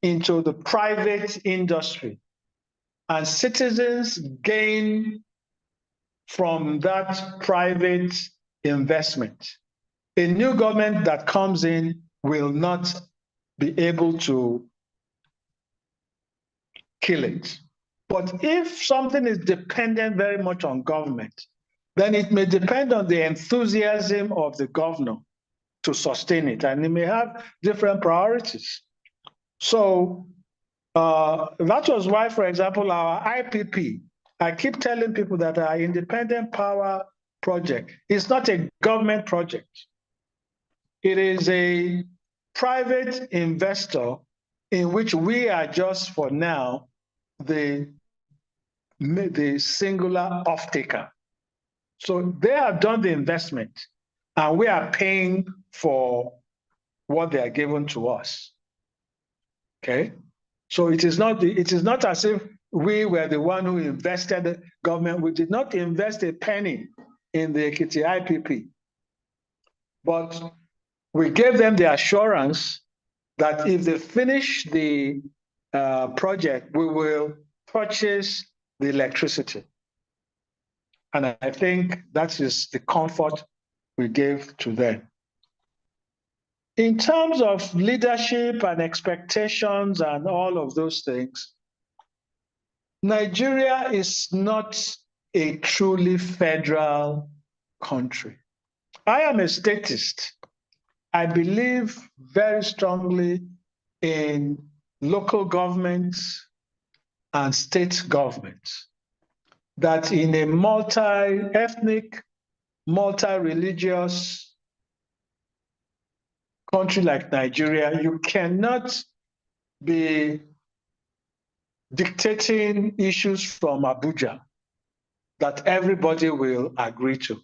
into the private industry and citizens gain from that private investment, a new government that comes in will not be able to kill it. But if something is dependent very much on government, then it may depend on the enthusiasm of the governor to sustain it, and it may have different priorities. So That was why, for example, our IPP, I keep telling people that our independent power project is not a government project. It is a private investor in which we are just for now the singular off-taker. So they have done the investment and we are paying for what they are given to us. Okay? So it is not as if we were the one who invested the government. We did not invest a penny in the Ekiti IPP. But we gave them the assurance that if they finish the project, we will purchase the electricity. And I think that is the comfort we gave to them. In terms of leadership and expectations and all of those things, Nigeria is not a truly federal country. I am a statist. I believe very strongly in local governments and state governments, that in a multi-ethnic, multi-religious country like Nigeria, you cannot be dictating issues from Abuja that everybody will agree to.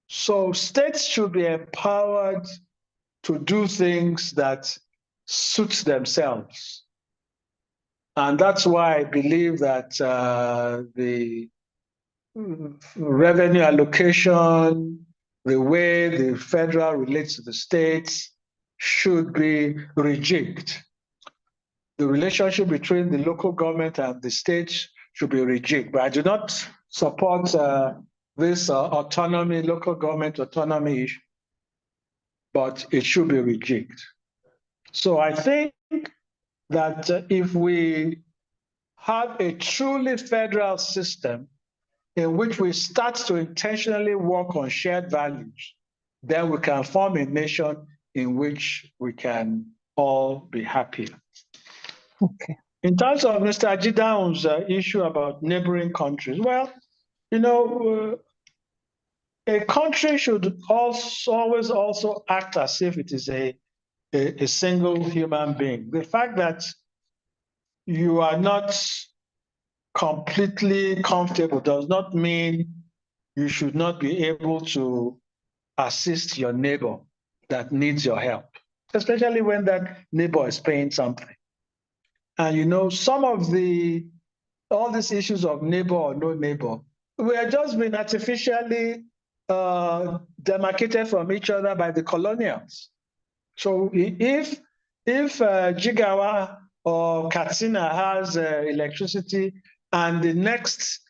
So states should be empowered to do things that suit themselves. And that's why I believe that the revenue allocation, the way the federal relates to the states should be rejigged. The relationship between the local government and the states should be rejigged. But I do not support this autonomy, local government autonomy issue, but it should be rejigged. So I think that if we have a truly federal system in which we start to intentionally work on shared values, then we can form a nation in which we can all be happy. Okay. In terms of Mr. Ajidaun's issue about neighboring countries, well, you know, a country should always also act as if it is a single human being. The fact that you are not completely comfortable does not mean you should not be able to assist your neighbor that needs your help, especially when that neighbor is paying something. And you know, some of all these issues of neighbor or no neighbor, we are just being artificially demarcated from each other by the colonials. So if Jigawa or Katsina has electricity and the next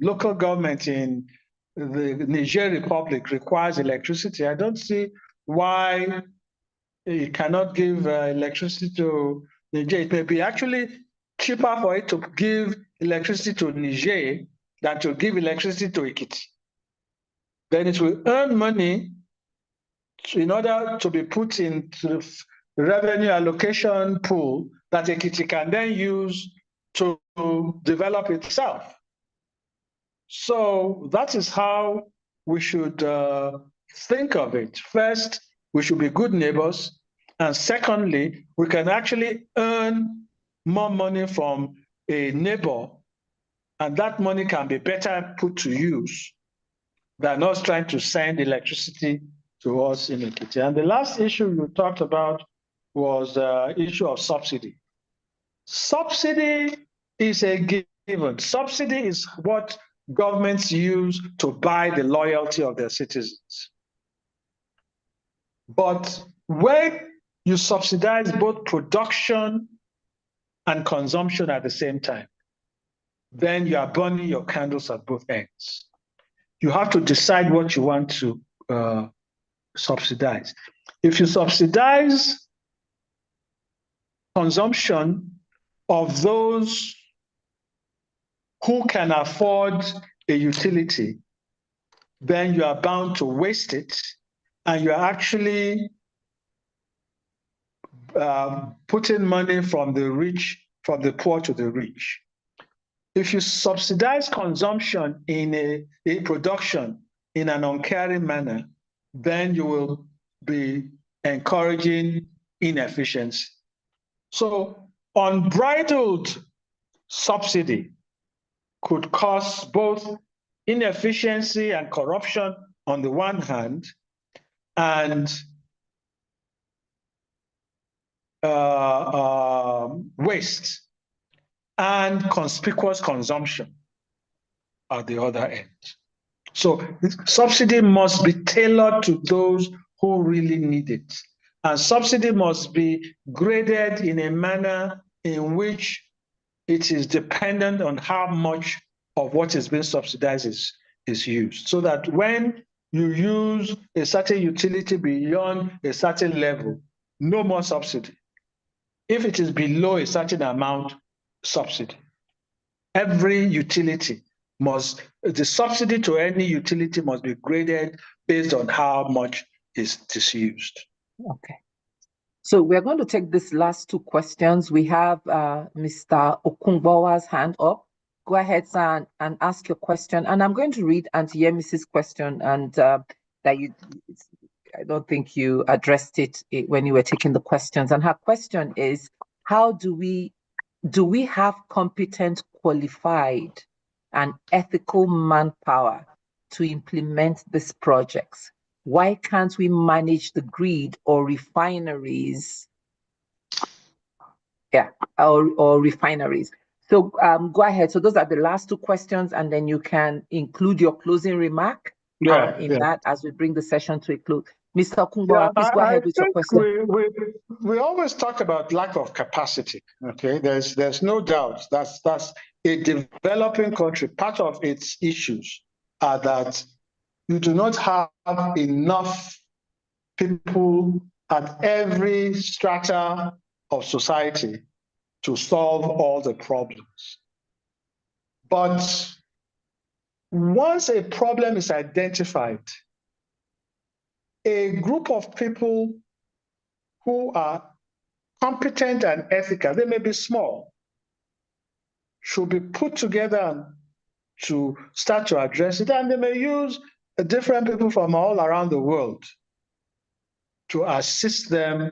local government in the Niger Republic requires electricity, I don't see why you cannot give electricity to Niger. It may be actually cheaper for it to give electricity to Niger than to give electricity to Ekiti. Then it will earn money in order to be put into the revenue allocation pool that Ekiti can then use to develop itself. So that is how we should think of it. First, we should be good neighbors. And secondly, we can actually earn more money from a neighbor, and that money can be better put to use than us trying to send electricity to us in Ekiti. And the last issue you talked about was the issue of subsidy. Subsidy is a given. Subsidy is what governments use to buy the loyalty of their citizens. But when you subsidize both production and consumption at the same time, then you are burning your candles at both ends. You have to decide what you want to subsidize. If you subsidize consumption of those who can afford a utility, then you are bound to waste it, and you are actually putting money from the poor to the rich. If you subsidize consumption in a production in an uncaring manner, then you will be encouraging inefficiency. So unbridled subsidy could cause both inefficiency and corruption on the one hand, and waste and conspicuous consumption at the other end. So subsidy must be tailored to those who really need it. And subsidy must be graded in a manner in which it is dependent on how much of what is being subsidized is used. So that when you use a certain utility beyond a certain level, no more subsidy. If it is below a certain amount, subsidy. Every utility the subsidy to any utility must be graded based on how much is used. Okay. So we're going to take these last two questions. We have Mr. Okungbowa's hand up. Go ahead, sir, and ask your question. And I'm going to read Auntie Yemi's question, and I don't think you addressed it when you were taking the questions. And her question is, how do we have competent, qualified, and ethical manpower to implement these projects? Why can't we manage the grid or refineries? Or refineries. So go ahead. So those are the last two questions, and then you can include your closing remark that as we bring the session to a close. Mr. Okungbowa, please go ahead with your question. We always talk about lack of capacity. Okay, there's no doubt that's a developing country. Part of its issues are that you do not have enough people at every strata of society to solve all the problems. But once a problem is identified, a group of people who are competent and ethical, they may be small, should be put together to start to address it. And they may use different people from all around the world to assist them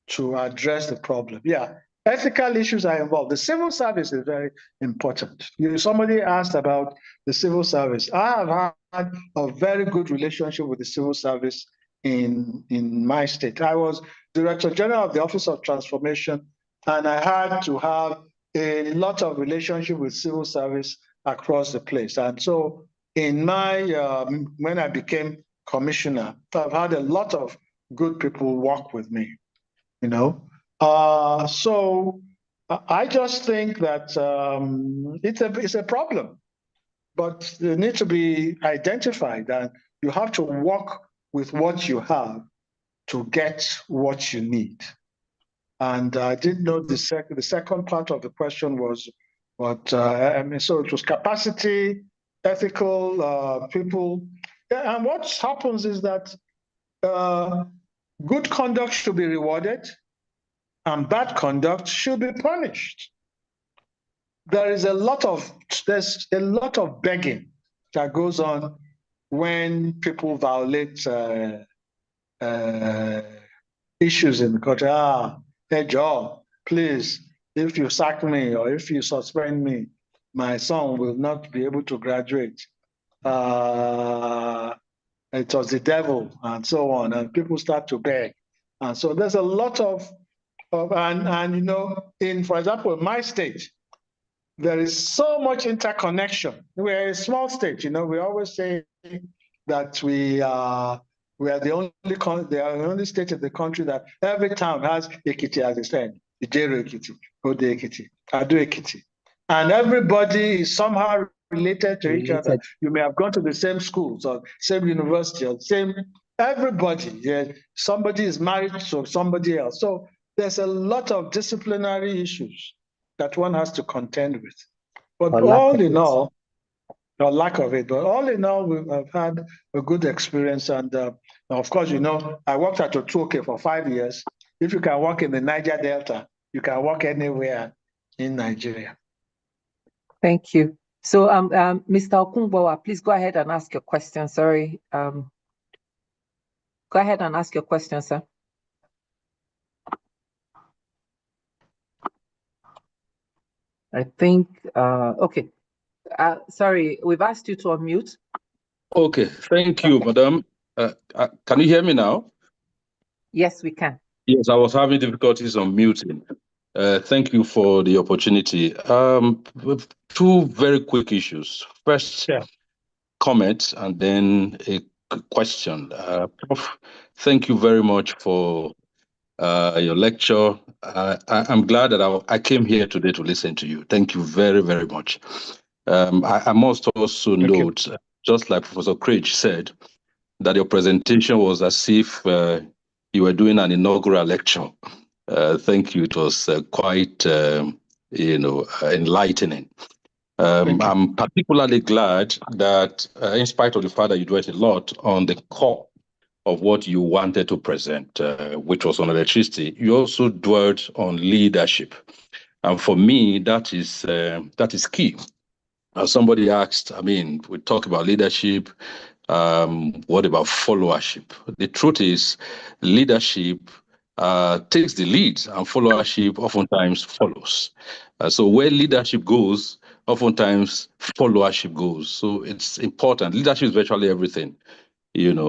to address the problem. Yeah, ethical issues are involved. The civil service is very important. Somebody asked about the civil service. I have had a very good relationship with the civil service in my state. I was Director General of the Office of Transformation, and I had to have a lot of relationship with civil service across the place. And so in my, when I became commissioner, I've had a lot of good people work with me, So I just think that it's a problem, but they need to be identified, and you have to work with what you have to get what you need. And I didn't know the second part of the question was what, so it was capacity, ethical people. Yeah, and what happens is that good conduct should be rewarded and bad conduct should be punished. There's a lot of begging that goes on when people violate issues in the country. Hey, Joe, please, if you sack me or if you suspend me, my son will not be able to graduate. It was the devil, and so on. And people start to beg. And so there's a lot of for example, in my state, there is so much interconnection. We're a small state, we always say that we are the only state in the country that every town has Ekiti as a state, Ijero Ekiti, Ode Ekiti, Ado Ekiti. And everybody is somehow related to each other. You may have gone to the same schools or same university or everybody. Yeah, somebody is married to somebody else. So there's a lot of disciplinary issues that one has to contend with. But all in all, or lack of it, but all in all, we've had a good experience. And of course, I worked at Otuoke for 5 years. If you can work in the Niger Delta, you can work anywhere in Nigeria. Thank you. So, Mr. Okungbowa, please go ahead and ask your question. Sorry. Go ahead and ask your question, sir. I think, okay. Sorry, we've asked you to unmute. Okay, thank you, madam. Can you hear me now? Yes, we can. Yes, I was having difficulties on muting. Thank you for the opportunity. Two very quick issues. First, comment, and then a question. Prof, thank you very much for your lecture. I'm glad that I came here today to listen to you. Thank you very, very much. I must also note, just like Professor Craig said, that your presentation was as if you were doing an inaugural lecture. Thank you. It was quite, enlightening. I'm particularly glad that, in spite of the fact that you dwelt a lot on the core of what you wanted to present, which was on electricity, you also dwelt on leadership. And for me, that is key. Somebody asked, I mean, we talk about leadership. What about followership? The truth is, leadership takes the lead, and followership oftentimes follows. So where leadership goes, oftentimes followership goes. So it's important. Leadership is virtually everything,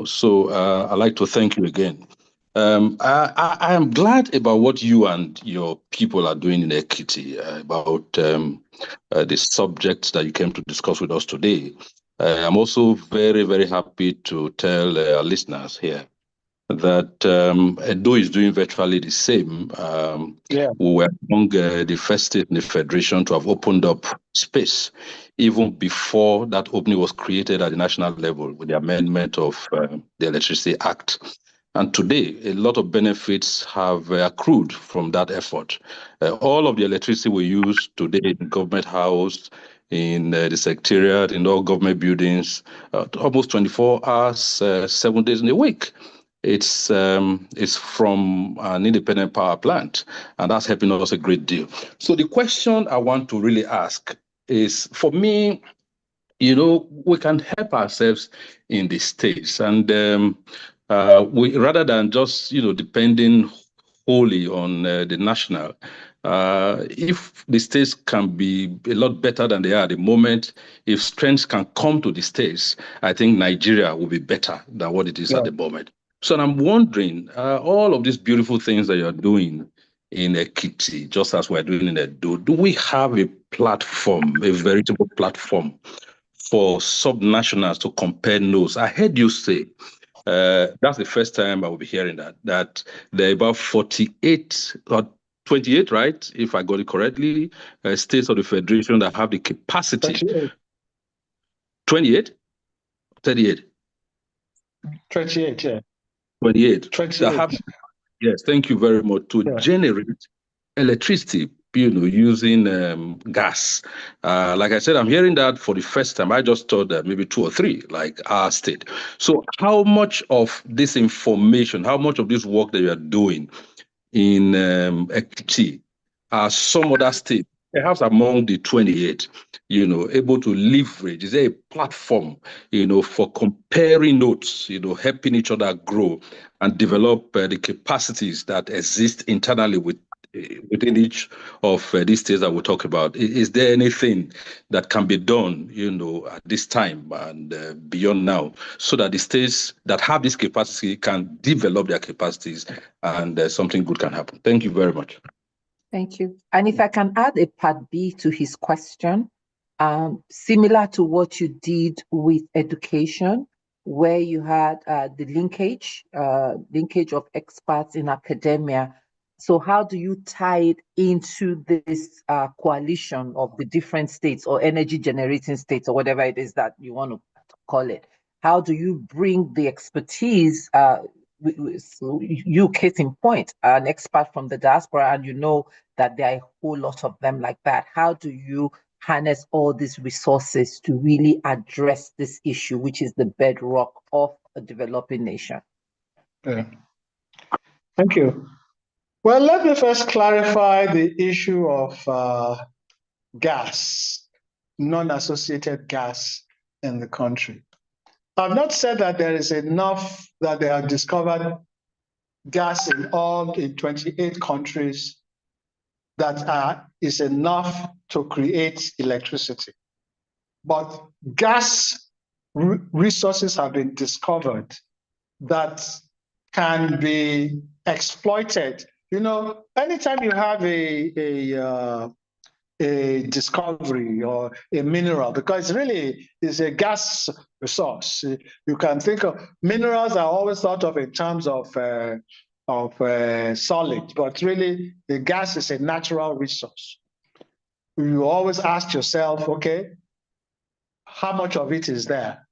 So I'd like to thank you again. I am glad about what you and your people are doing in Ekiti, about the subject that you came to discuss with us today. I'm also very, very happy to tell our listeners here that Edo is doing virtually the same. We were among the first state in the Federation to have opened up space, even before that opening was created at the national level with the amendment of the Electricity Act. And today, a lot of benefits have accrued from that effort. All of the electricity we use today in Government House, in the Secretariat, in all government buildings, almost 24 hours, 7 days in a week. It's from an independent power plant, and that's helping us a great deal. So the question I want to really ask is, for me, we can help ourselves in the states, and we, rather than just depending wholly on the national, if the states can be a lot better than they are at the moment, if strengths can come to the states, I think Nigeria will be better than what it is at the moment. So I'm wondering, all of these beautiful things that you're doing in Ekiti, just as we're doing in Edo, do we have a platform, a veritable platform for subnationals to compare notes? I heard you say, that's the first time I will be hearing that there are about 48 or 28, right? If I got it correctly, states of the Federation that have the capacity. 28? 38? 28, yeah. 28. 28. Yes, thank you very much. To generate electricity, using gas. Like I said, I'm hearing that for the first time. I just thought that maybe 2 or 3, like our state. So how much of this information, how much of this work that you are doing in Ekiti are some other states, perhaps among the 28, able to leverage? Is there a platform, for comparing notes, helping each other grow and develop the capacities that exist internally within each of these states that we talk about? Is there anything that can be done, at this time and beyond now, so that the states that have this capacity can develop their capacities and something good can happen? Thank you very much. Thank you. And if I can add a part B to his question, similar to what you did with education, where you had the linkage of experts in academia. So how do you tie it into this coalition of the different states or energy generating states or whatever it is that you want to call it? How do you bring the expertise? You, case in point, an expert from the diaspora, and that there are a whole lot of them like that. How do you harness all these resources to really address this issue, which is the bedrock of a developing nation? Yeah. Thank you. Well, let me first clarify the issue of gas, non-associated gas in the country. I've not said that there is enough, that they have discovered gas in 28 countries that is enough to create electricity. But gas resources have been discovered that can be exploited. You know, anytime you have a discovery or a mineral, because really is a gas resource. You can think of minerals are always thought of in terms of solid, but really the gas is a natural resource. You always ask yourself, okay, how much of it is there?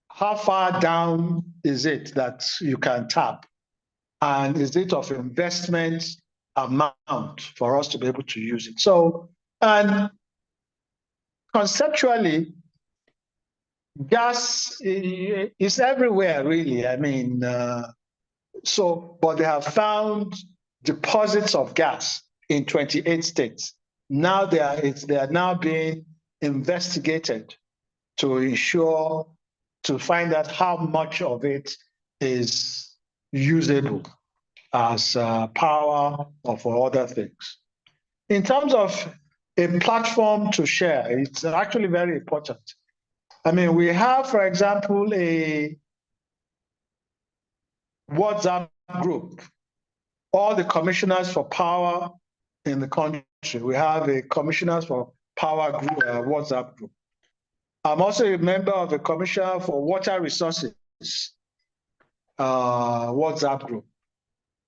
How far down is it that you can tap? And is it of investment amount for us to be able to use it? So, and conceptually, gas is everywhere, really. I mean, but they have found deposits of gas in 28 states. Now they are now being investigated to ensure, to find out how much of it is usable as power or for other things. In terms of a platform to share, it's actually very important. I mean, we have, for example, a WhatsApp group, all the commissioners for power in the country. We have a commissioners for power group, WhatsApp group. I'm also a member of the Commissioner for Water Resources WhatsApp group.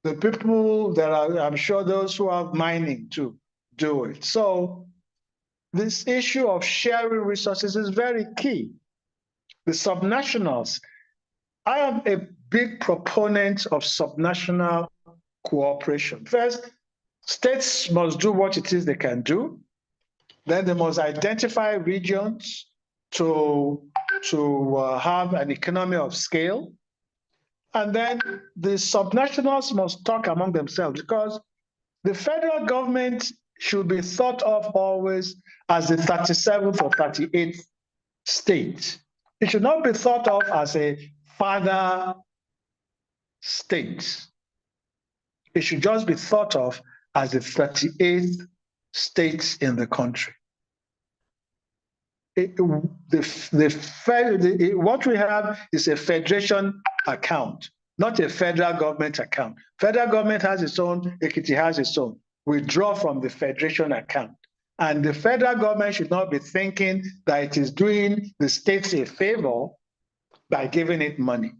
The people that I'm sure those who have mining too do it. So this issue of sharing resources is very key. The subnationals, I am a big proponent of subnational cooperation. First, states must do what it is they can do. Then they must identify regions to have an economy of scale. And then the subnationals must talk among themselves, because the federal government should be thought of always as the 37th or 38th state. It should not be thought of as a father state. It should just be thought of as the 38th state in the country. What we have is a federation account, not a federal government account. Federal government has its own, Ekiti has its own. We draw from the federation account. And the federal government should not be thinking that it is doing the states a favor by giving it money.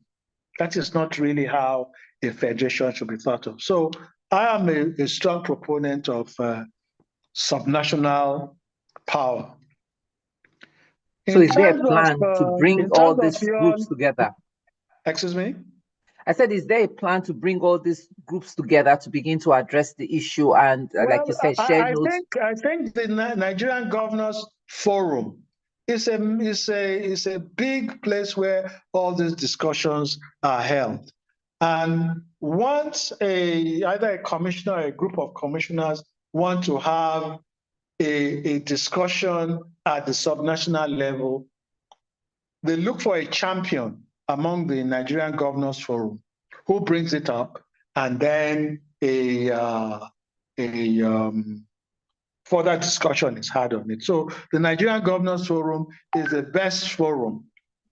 That is not really how a federation should be thought of. So I am a strong proponent of subnational power. So is there a plan to bring all these groups together? Excuse me? I said, is there a plan to bring all these groups together to begin to address the issue and, like you said, share notes? I think the Nigerian Governors Forum is a big place where all these discussions are held. And once either a commissioner or a group of commissioners want to have a discussion at the subnational level, they look for a champion among the Nigerian Governors Forum who brings it up, and then further discussion is had on it. So the Nigerian Governors Forum is the best forum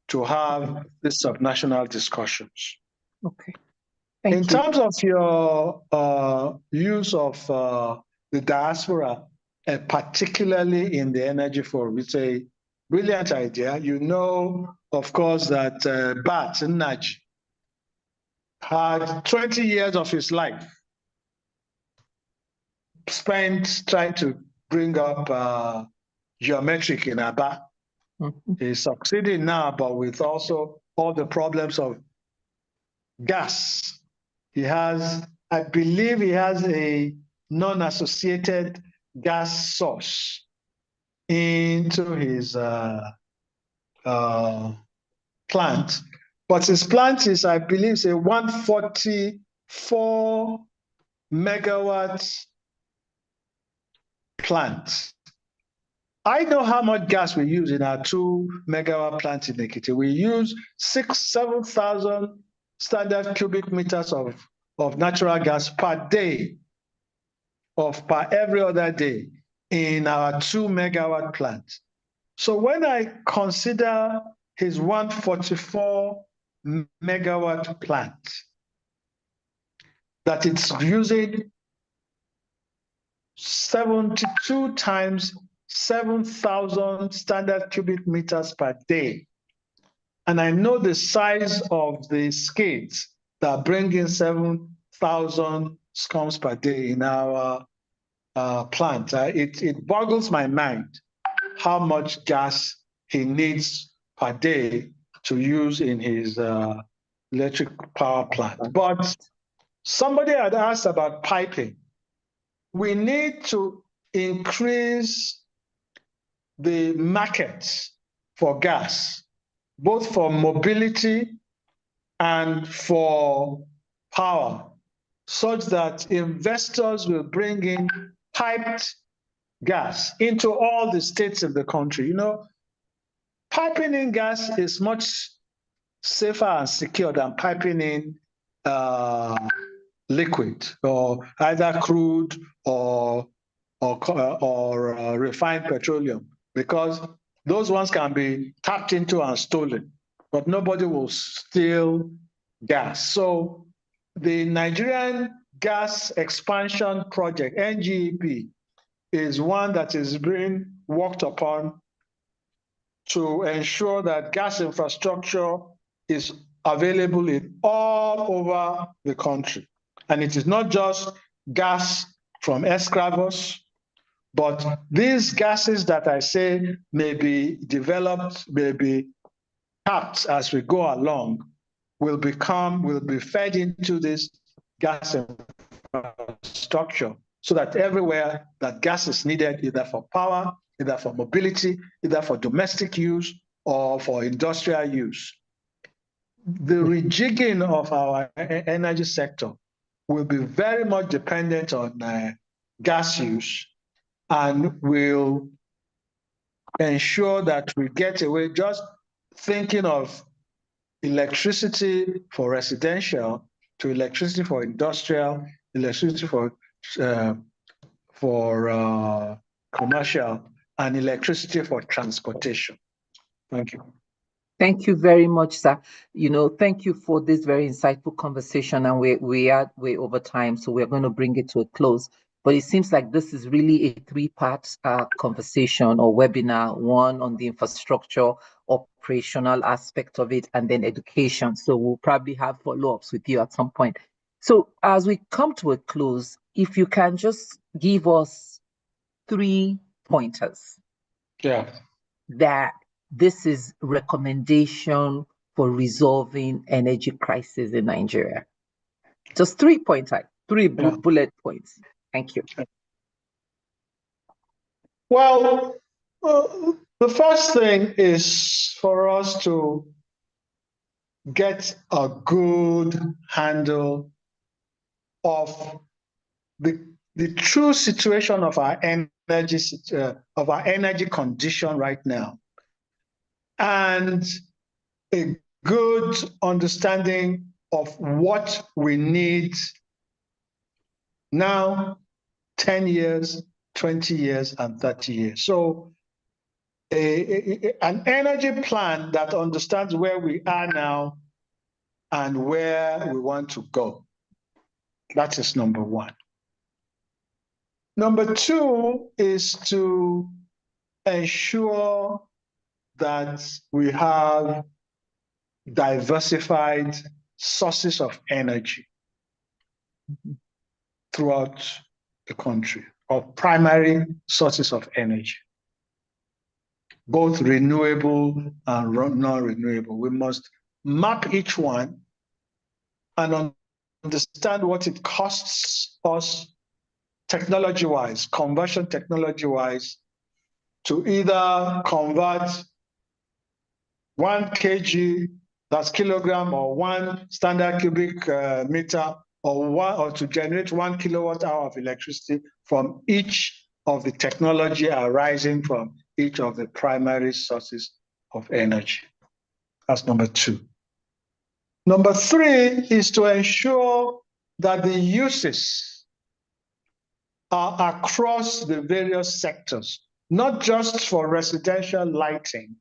to have these subnational discussions. Okay. Thank you. In terms of your use of the diaspora, particularly in the Energy Forum, it's a brilliant idea. You know, of course, that Bat Nnaji had 20 years of his life spent trying to bring up geometric in Aba. Mm-hmm. He's succeeding now, but with also all the problems of gas. He has, I believe he has a non-associated gas source into his plant. But his plant is, I believe, a 144 megawatt plant. I know how much gas we use in our 2 megawatt plant in Ekiti. We use 7,000 standard cubic meters of natural gas per day, per every other day in our 2 megawatt plant. So when I consider his 144 megawatt plant, that it's using 72 times 7,000 standard cubic meters per day. And I know the size of the skids that bring in 7,000 scums per day in our plant. It boggles my mind how much gas he needs per day to use in his electric power plant. But somebody had asked about piping. We need to increase the market for gas, both for mobility and for power, such that investors will bring in piped gas into all the states in the country. You know, piping in gas is much safer and secure than piping in liquid, or either crude or refined petroleum, because those ones can be tapped into and stolen, but nobody will steal gas. So the Nigerian Gas Expansion Project, NGEP, is one that is being worked upon to ensure that gas infrastructure is available in all over the country. And it is not just gas from escravos, but these gases that I say may be developed, may be tapped as we go along, will be fed into this gas infrastructure, so that everywhere that gas is needed, either for power, either for mobility, either for domestic use or for industrial use, the rejigging of our energy sector will be very much dependent on gas use, and will ensure that we get away just thinking of electricity for residential to electricity for industrial, electricity for commercial, and electricity for transportation. Thank you. Thank you very much, sir. You know, thank you for this very insightful conversation, and we are way over time, so we're going to bring it to a close. But it seems like this is really a 3-part conversation or webinar, one on the infrastructure, operational aspect of it, and then education. So we'll probably have follow-ups with you at some point. So as we come to a close, if you can just give us 3 pointers. Yeah. That this is recommendation for resolving energy crisis in Nigeria. Just 3 pointers, 3 bullet points. Thank you. Well, the first thing is for us to get a good handle of the true situation of our energy condition right now, and a good understanding of what we need now, 10 years, 20 years, and 30 years. So an energy plan that understands where we are now and where we want to go. That is number 1. Number 2 is to ensure that we have diversified sources of energy throughout the country, or primary sources of energy, both renewable and non-renewable. We must map each one and understand what it costs us technology-wise, conversion technology-wise, to either convert 1 kg, that's kilogram, or 1 standard cubic meter or to generate 1 kilowatt hour of electricity from each of the technology arising from each of the primary sources of energy. That's number 2. Number 3 is to ensure that the uses are across the various sectors, not just for residential lighting,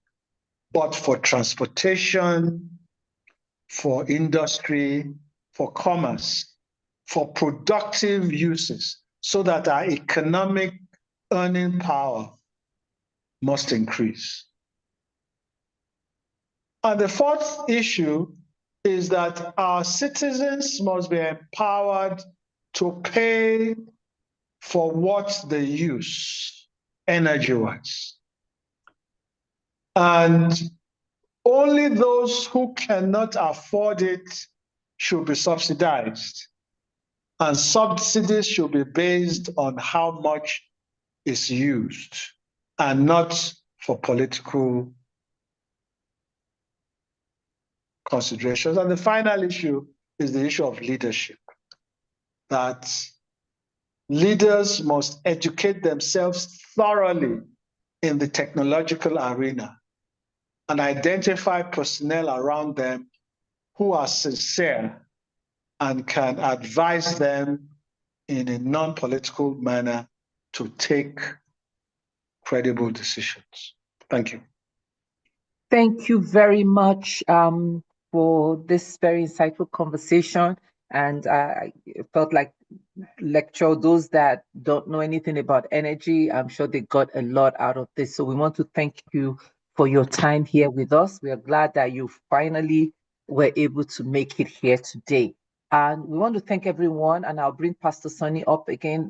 but for transportation, for industry, for commerce, for productive uses, so that our economic earning power must increase. And the 4th issue is that our citizens must be empowered to pay for what they use energy-wise. And only those who cannot afford it should be subsidized. And subsidies should be based on how much is used and not for political considerations. And the final issue is the issue of leadership, that leaders must educate themselves thoroughly in the technological arena and identify personnel around them who are sincere and can advise them in a non-political manner to take credible decisions. Thank you. Thank you very much for this very insightful conversation. And I felt like lecture those that don't know anything about energy. I'm sure they got a lot out of this. So we want to thank you for your time here with us. We are glad that you finally were able to make it here today. And we want to thank everyone, and I'll bring Pastor Sonny up again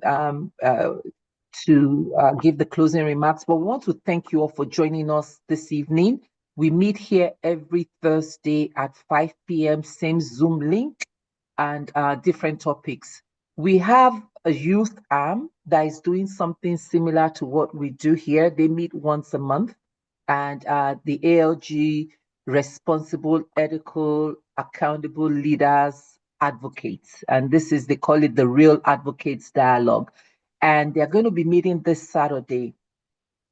to give the closing remarks. But we want to thank you all for joining us this evening. We meet here every Thursday at 5 p.m., same Zoom link, and different topics. We have a youth arm that is doing something similar to what we do here. They meet once a month, and the ALG Responsible, Ethical, Accountable Leaders Advocates. And this is, they call it the Real Advocates Dialogue. And they're going to be meeting this Saturday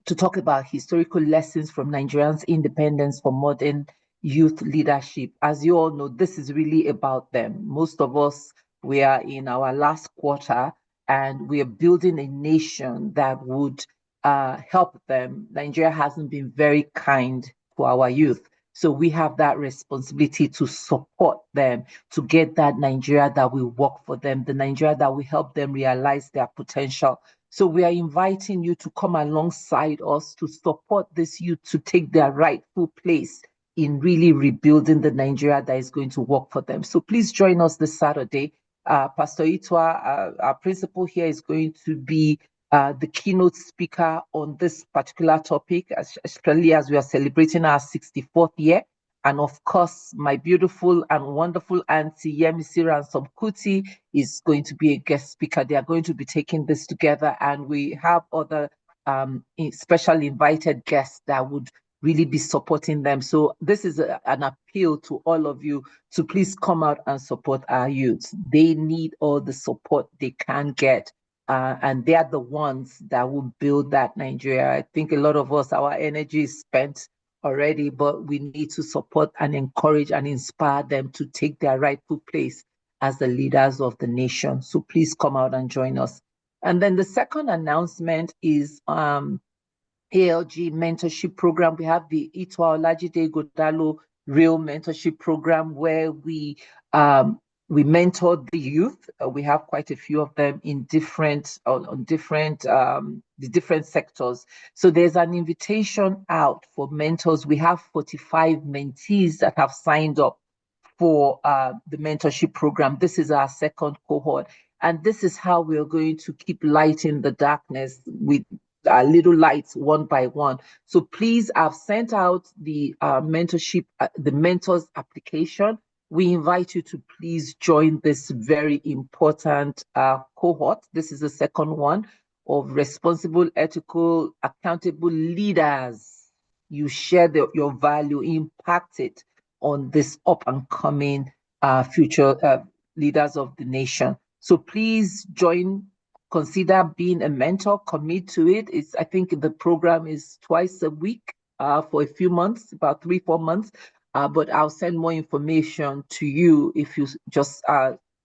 to talk about historical lessons from Nigerians' independence for modern youth leadership. As you all know, this is really about them. Most of us, we are in our last quarter, and we are building a nation that would help them. Nigeria hasn't been very kind to our youth. So we have that responsibility to support them, to get that Nigeria that will work for them, the Nigeria that will help them realize their potential. So we are inviting you to come alongside us to support this youth to take their rightful place in really rebuilding the Nigeria that is going to work for them. So please join us this Saturday. Pastor Itwa, our principal here, is going to be the keynote speaker on this particular topic, especially as we are celebrating our 64th year. And of course, my beautiful and wonderful auntie Yemisi Ransom Kuti is going to be a guest speaker. They are going to be taking this together, and we have other special invited guests that would really be supporting them. So this is an appeal to all of you to please come out and support our youth. They need all the support they can get. And they are the ones that will build that Nigeria. I think a lot of us, our energy is spent already, but we need to support and encourage and inspire them to take their rightful place as the leaders of the nation. So please come out and join us. And then the second announcement is ALG mentorship program. We have the Itwa Olajide Godalo Real Mentorship Program, where we mentor the youth. We have quite a few of them in different sectors. So there's an invitation out for mentors. We have 45 mentees that have signed up for the mentorship program. This is our second cohort. And this is how we're going to keep lighting the darkness with our little lights one by one. So please, I've sent out the mentorship, the mentors application. We invite you to please join this very important cohort. This is the second one of responsible, ethical, accountable leaders. You share your value, impact it on this up and coming future leaders of the nation. So please consider being a mentor, commit to it. I think the program is twice a week for a few months, about 3-4 months. But I'll send more information to you if you just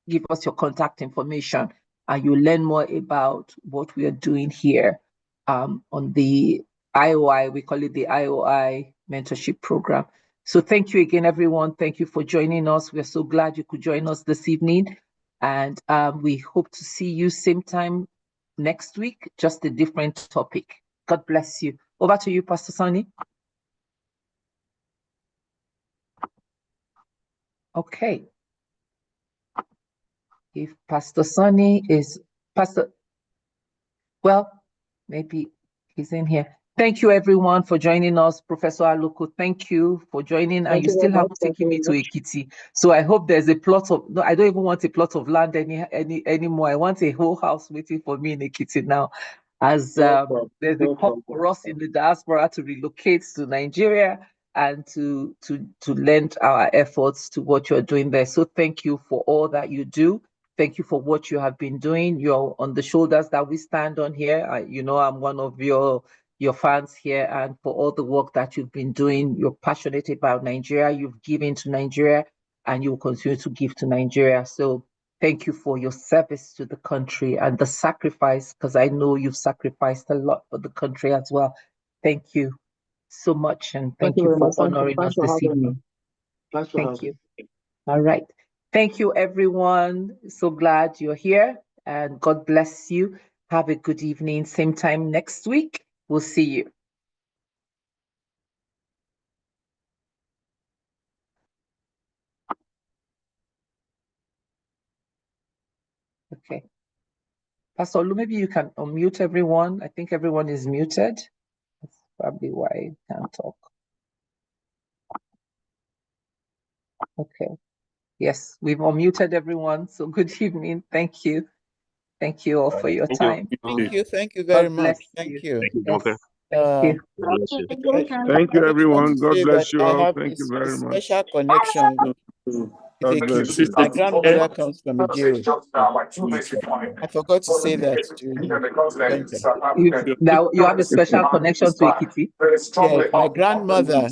give us your contact information, and you'll learn more about what we are doing here on the IOI. We call it the IOI Mentorship Program. So thank you again, everyone. Thank you for joining us. We're so glad you could join us this evening. And we hope to see you same time next week, just a different topic. God bless you. Over to you, Pastor Sonny. Okay. If Pastor Sonny is maybe he's in here. Thank you, everyone, for joining us. Professor Aluko, thank you for joining. And you still haven't taken me to Ekiti. So I hope there's a plot of, no, I don't even want a plot of land anymore. I want a whole house waiting for me in Ekiti now. As there's a call for us in the diaspora to relocate to Nigeria and to lend our efforts to what you're doing there. So thank you for all that you do. Thank you for what you have been doing. You're on the shoulders that we stand on here. I'm one of your fans here, and for all the work that you've been doing. You're passionate about Nigeria. You've given to Nigeria, and you will continue to give to Nigeria. So thank you for your service to the country and the sacrifice, because I know you've sacrificed a lot for the country as well. Thank you so much, and thank you for honoring us this evening. Thank you. All right. Thank you, everyone. So glad you're here, and God bless you. Have a good evening. Same time next week. We'll see you. Okay. Pastor Olu, maybe you can unmute everyone. I think everyone is muted. That's probably why you can't talk. Okay. Yes, we've unmuted everyone. So good evening. Thank you. Thank you all for your time. Thank you very much. Thank you. Yes. Thank you. Thank you, everyone. God bless you all. Thank you very much. Special connection. My grandmother comes from Ijero. I forgot to say that Now you have a special connection to Ekiti. Yes, my grandmother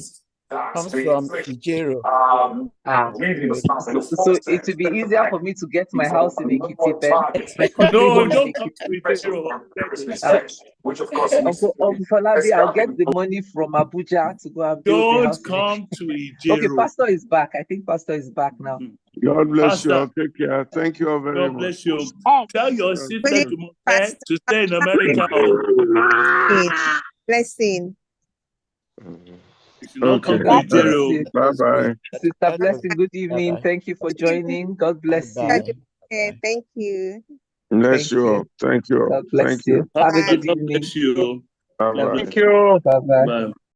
comes from Ijero. So it would be easier for me to get my house in Ekiti then. No, don't come to Ijero. Uncle Falabi, I'll get the money from Abuja to go and build the house. Don't come to Ijero. Okay, Pastor is back. I think Pastor is back now. God bless you all. Take care. Thank you all very much. God bless you. Tell your sister to stay in America. Blessing. Okay. Bye-bye. Sister Blessing, good evening. Thank you for joining. God bless you. Thank you. Bless you all. Thank you all. God bless you. Have a good evening. God bless you. Bye-bye. Thank you. Bye-bye. Bye.